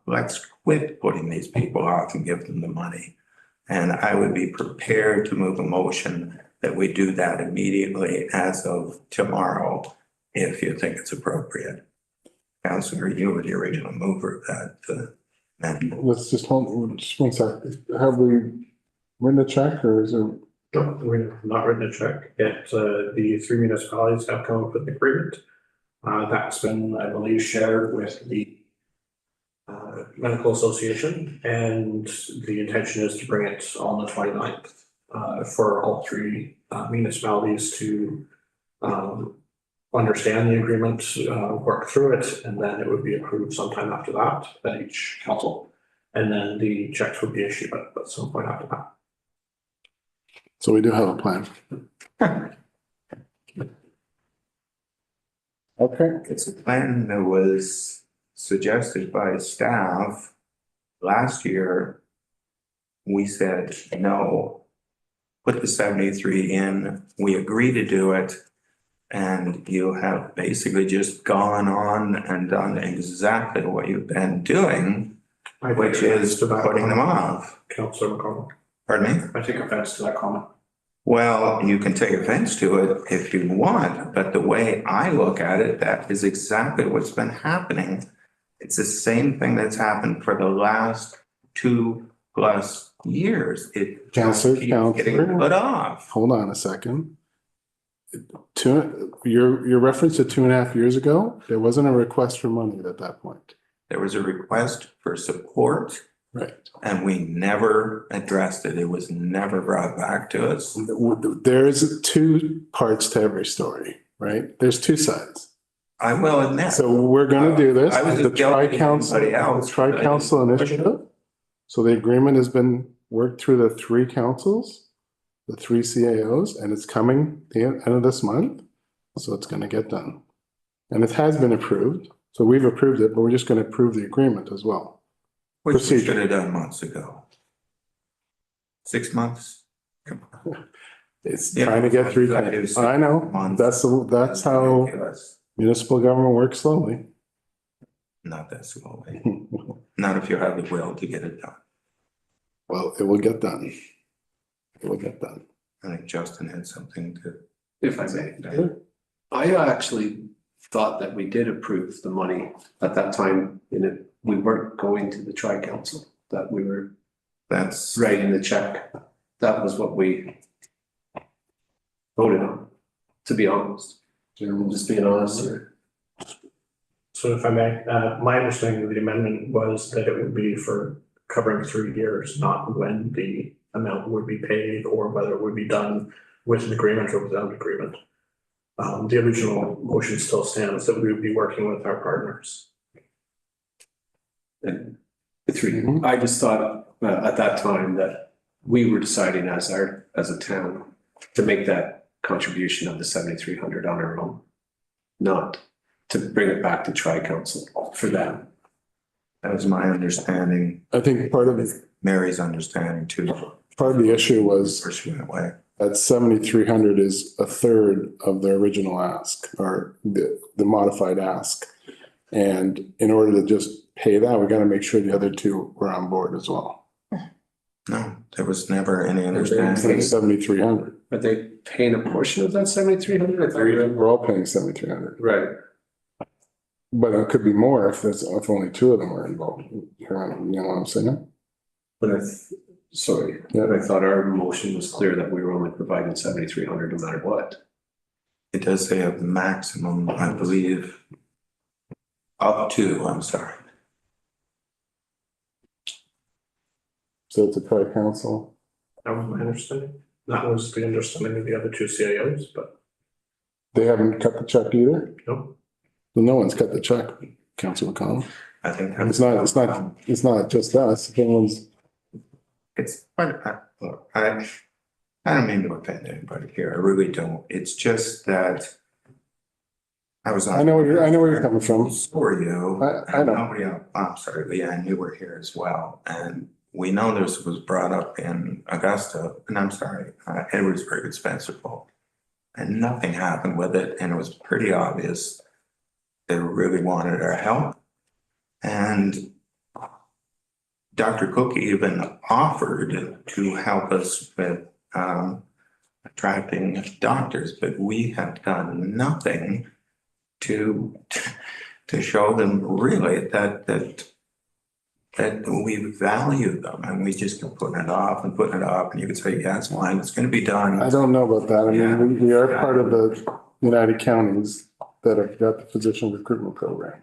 Let's quit putting these people off and give them the money. And I would be prepared to move a motion that we do that immediately as of tomorrow, if you think it's appropriate. Councillor, you were the original mover of that amendment. Let's just hold, just 1 sec. Have we written a check or is it? No, we've not written a check yet. The 3 municipalities have come up with an agreement. That's been, I believe, shared with the Medical Association, and the intention is to bring it on the 29th for all 3 municipalities to understand the agreement, work through it, and then it would be approved sometime after that at each council. And then the checks would be issued at some point after that. So we do have a plan. Okay. It's a plan that was suggested by staff last year. We said, no, put the 73 in. We agreed to do it. And you have basically just gone on and done exactly what you've been doing, I which take offense is to that putting them comment, off. Councillor McConnell. Pardon me? I take offense to that comment. Well, you can take offense to it if you want, but the way I look at it, that is exactly what's been happening. It's the same thing that's happened for the last 2+ years. It just Counselor, keeps getting Counselor. put off. Hold on a second. Your reference to 2.5 years ago, there wasn't a request for money at that point. There was a request for support Right. and we never addressed it. It was never brought back to us. There's two parts to every story, right? There's two sides. I will admit. So we're gonna do this. I was The as guilty as tri-council, anybody else, the tri-council but I didn't push it. initiative. So the agreement has been worked through the three councils, the three CAOs, and it's coming the end of this month. So it's gonna get done. And it has been approved. So we've approved it, but we're just gonna approve the agreement as well. Which we Procedure. should have done months ago. 6 months? Come on. It's Yeah, trying to get through. I do see I know, months. that's how Ridiculous. municipal government works slowly. Not that slowly. Not if you have the will to get it done. Well, it will get done. It will get done. I think Justin had something to. If I may. I actually thought that we did approve the money at that time in it. We weren't going to the tri-council, that we were That's. writing the check. That was what we voted on, to be honest. I'm just being honest here. So if I may, my understanding of the amendment was that it would be for covering 3 years, not when the amount would be paid or whether it would be done with an agreement or without an agreement. The original motion still stands that we would be working with our partners. And I just thought at that time that we were deciding as a town to make that contribution of the 7,300 on our own, not to bring it back to tri-council for them. That was my understanding. I think part of Mary's understanding too. the issue was First she went away. that 7,300 is a third of the original ask or the modified ask. And in order to just pay that, we gotta make sure the other two were on board as well. No, there was never any understanding. 7,300. Are they paying a portion of that 7,300? We're all paying 7,300, Right. but it could be more if only two of them were involved. You know what I'm saying? But sorry, Yeah. I thought our motion was clear that we were only providing 7,300 no matter what. It does say a maximum, I believe. Up to, I'm sorry. So it's a tri-council. That was my understanding. That was the understanding of the other two CIOs, but They haven't cut the check either. no. No one's cut the check, Councilor McConnell. I think. It's not just us. Everyone's. It's, look, I don't mean to offend anybody here. I really don't. It's just that. I know where you're coming from. So were you. I know. Nobody else, I'm sorry, Leanne, you were here as well. And we know this was brought up in Augusta, and I'm sorry, Edwardsburg and Spencerville. And nothing happened with it, and it was pretty obvious they really wanted our help. And Dr. Cook even offered to help us with attracting doctors, but we have done nothing to show them really that we value them, and we just keep putting it off and putting it off, and you could say, yeah, it's fine, it's gonna be done. I don't know about that. I mean, we are part of the United Counties that have got the physician recruitment program.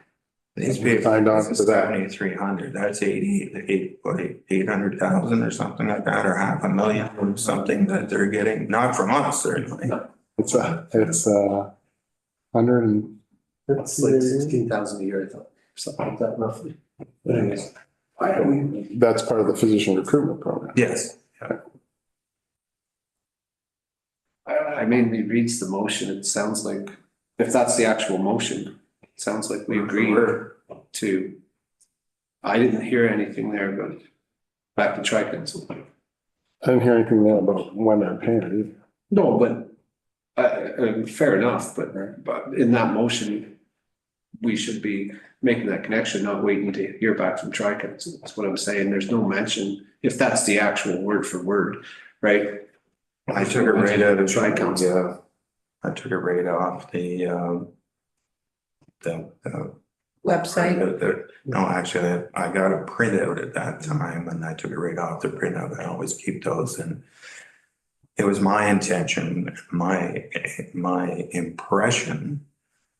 These We people signed on signed to that. 7,300, that's 800,000 or something like that, or 500,000 or something that they're getting, not from us certainly. It's 100 and. It's like 16,000 a year, I thought, something like that roughly. But anyways, That's part of the physician recruitment program. Yes. I mean, he reads the motion, it sounds like, if that's the actual motion, it sounds like we agree to. I didn't hear anything there, but back to tri-council. I didn't hear anything there about when they're paying it either. No, but Fair enough, but in that motion, we should be making that connection, not waiting to hear back from Tri-Council. That's what I'm saying. There's no mention, if that's the actual word for word, right? I took it right out of Tri-Council. I took it right off the Website. No, actually, I got a printout at that time and I took it right off the printout. I always keep those, and it was my intention, my impression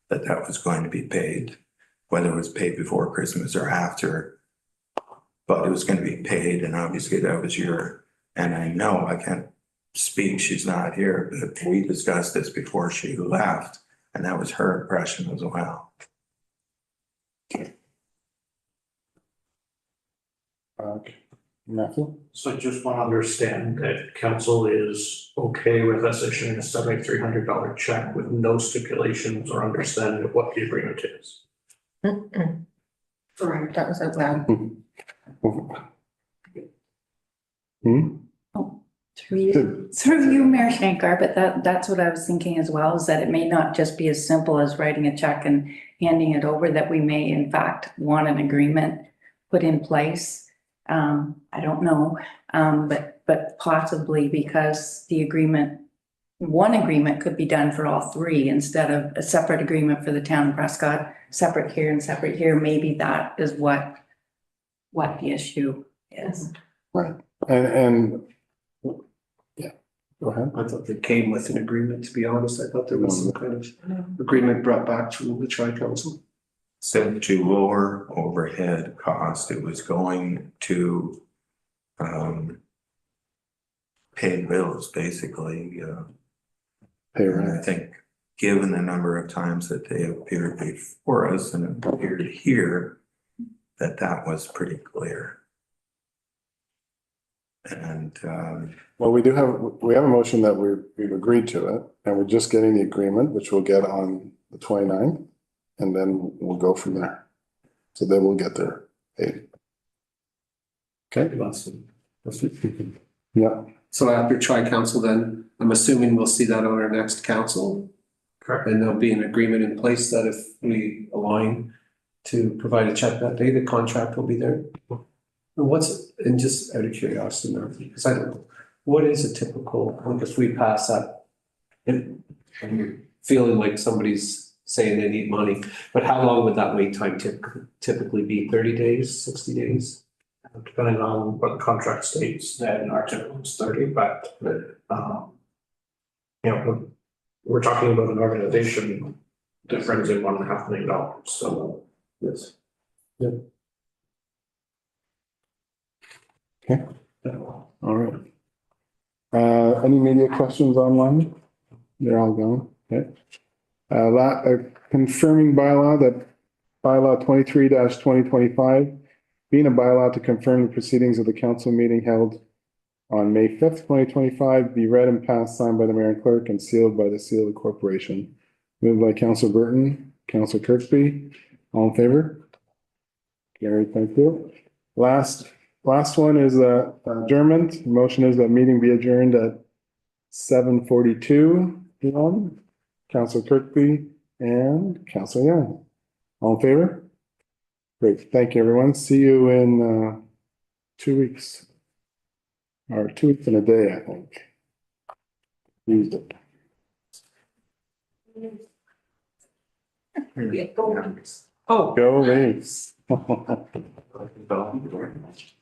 that that was going to be paid, whether it was paid before Christmas or after, but it was going to be paid, and obviously that was and I know I can't speak, she's not here, but we discussed this before she left, and that was her impression as well. Matthew? So I just want to understand that council is okay with us issuing a $7,300 check with no stipulations or understanding of what the agreement is. Sorry, that was out loud. Through you, Mayor Shankar, but that's what I was thinking as well, is that it may not just be as simple as writing a check and handing it over, that we may in fact want an agreement put in place. I don't know, but possibly because one agreement could be done for all three instead of a separate agreement for the town of Prescott, separate here and separate here. Maybe that is what the issue is. Right. And yeah, go ahead. I thought they came with an agreement, to be honest. I thought there was some kind of agreement brought back from the Tri-Council. Said to lower overhead cost, it was going to pay bills, basically. Pay And rent. I think, given the number of times that they appeared before us and appeared here, that was pretty clear. And Well, we have a motion that we've agreed to it, and we're just getting the agreement, which we'll get on the 29th, and then we'll go from there. So they will get their aid. Okay. Yeah, So after Tri-Council, then I'm assuming we'll see that on our next council. Correct. And there'll be an agreement in place that if we align to provide a check that day, the contract will be there. And just out of curiosity, because I don't know, what is a typical, like if we pass that, and you're feeling like somebody's saying they need money, but how long would that wait time typically be? 30 days, 60 days? Depending on what the contract states, then our typical is 30, but we're talking about an organization that brings in $1.5 million, so yes. yeah. Okay, all right. Any media questions online? They're all gone, okay. Confirming bylaw, that bylaw 23-2025, being a bylaw to confirm the proceedings of the council meeting held on May 5th, 2025, be read and passed, signed by the mayor and clerk and sealed by the seal of the corporation. Moved by Councilor Burton, Councilor Kirkby, all in favor? Carried, thank you. Last one is adjournment. Motion is that meeting be adjourned at 7:42 p.m. Councilor Kirkby and Councilor Young. All in favor? Great. Thank you, everyone. See you in 2 weeks. Or 2 weeks and a day, I think. Used it. Oh. Go Leafs. Thank you very much.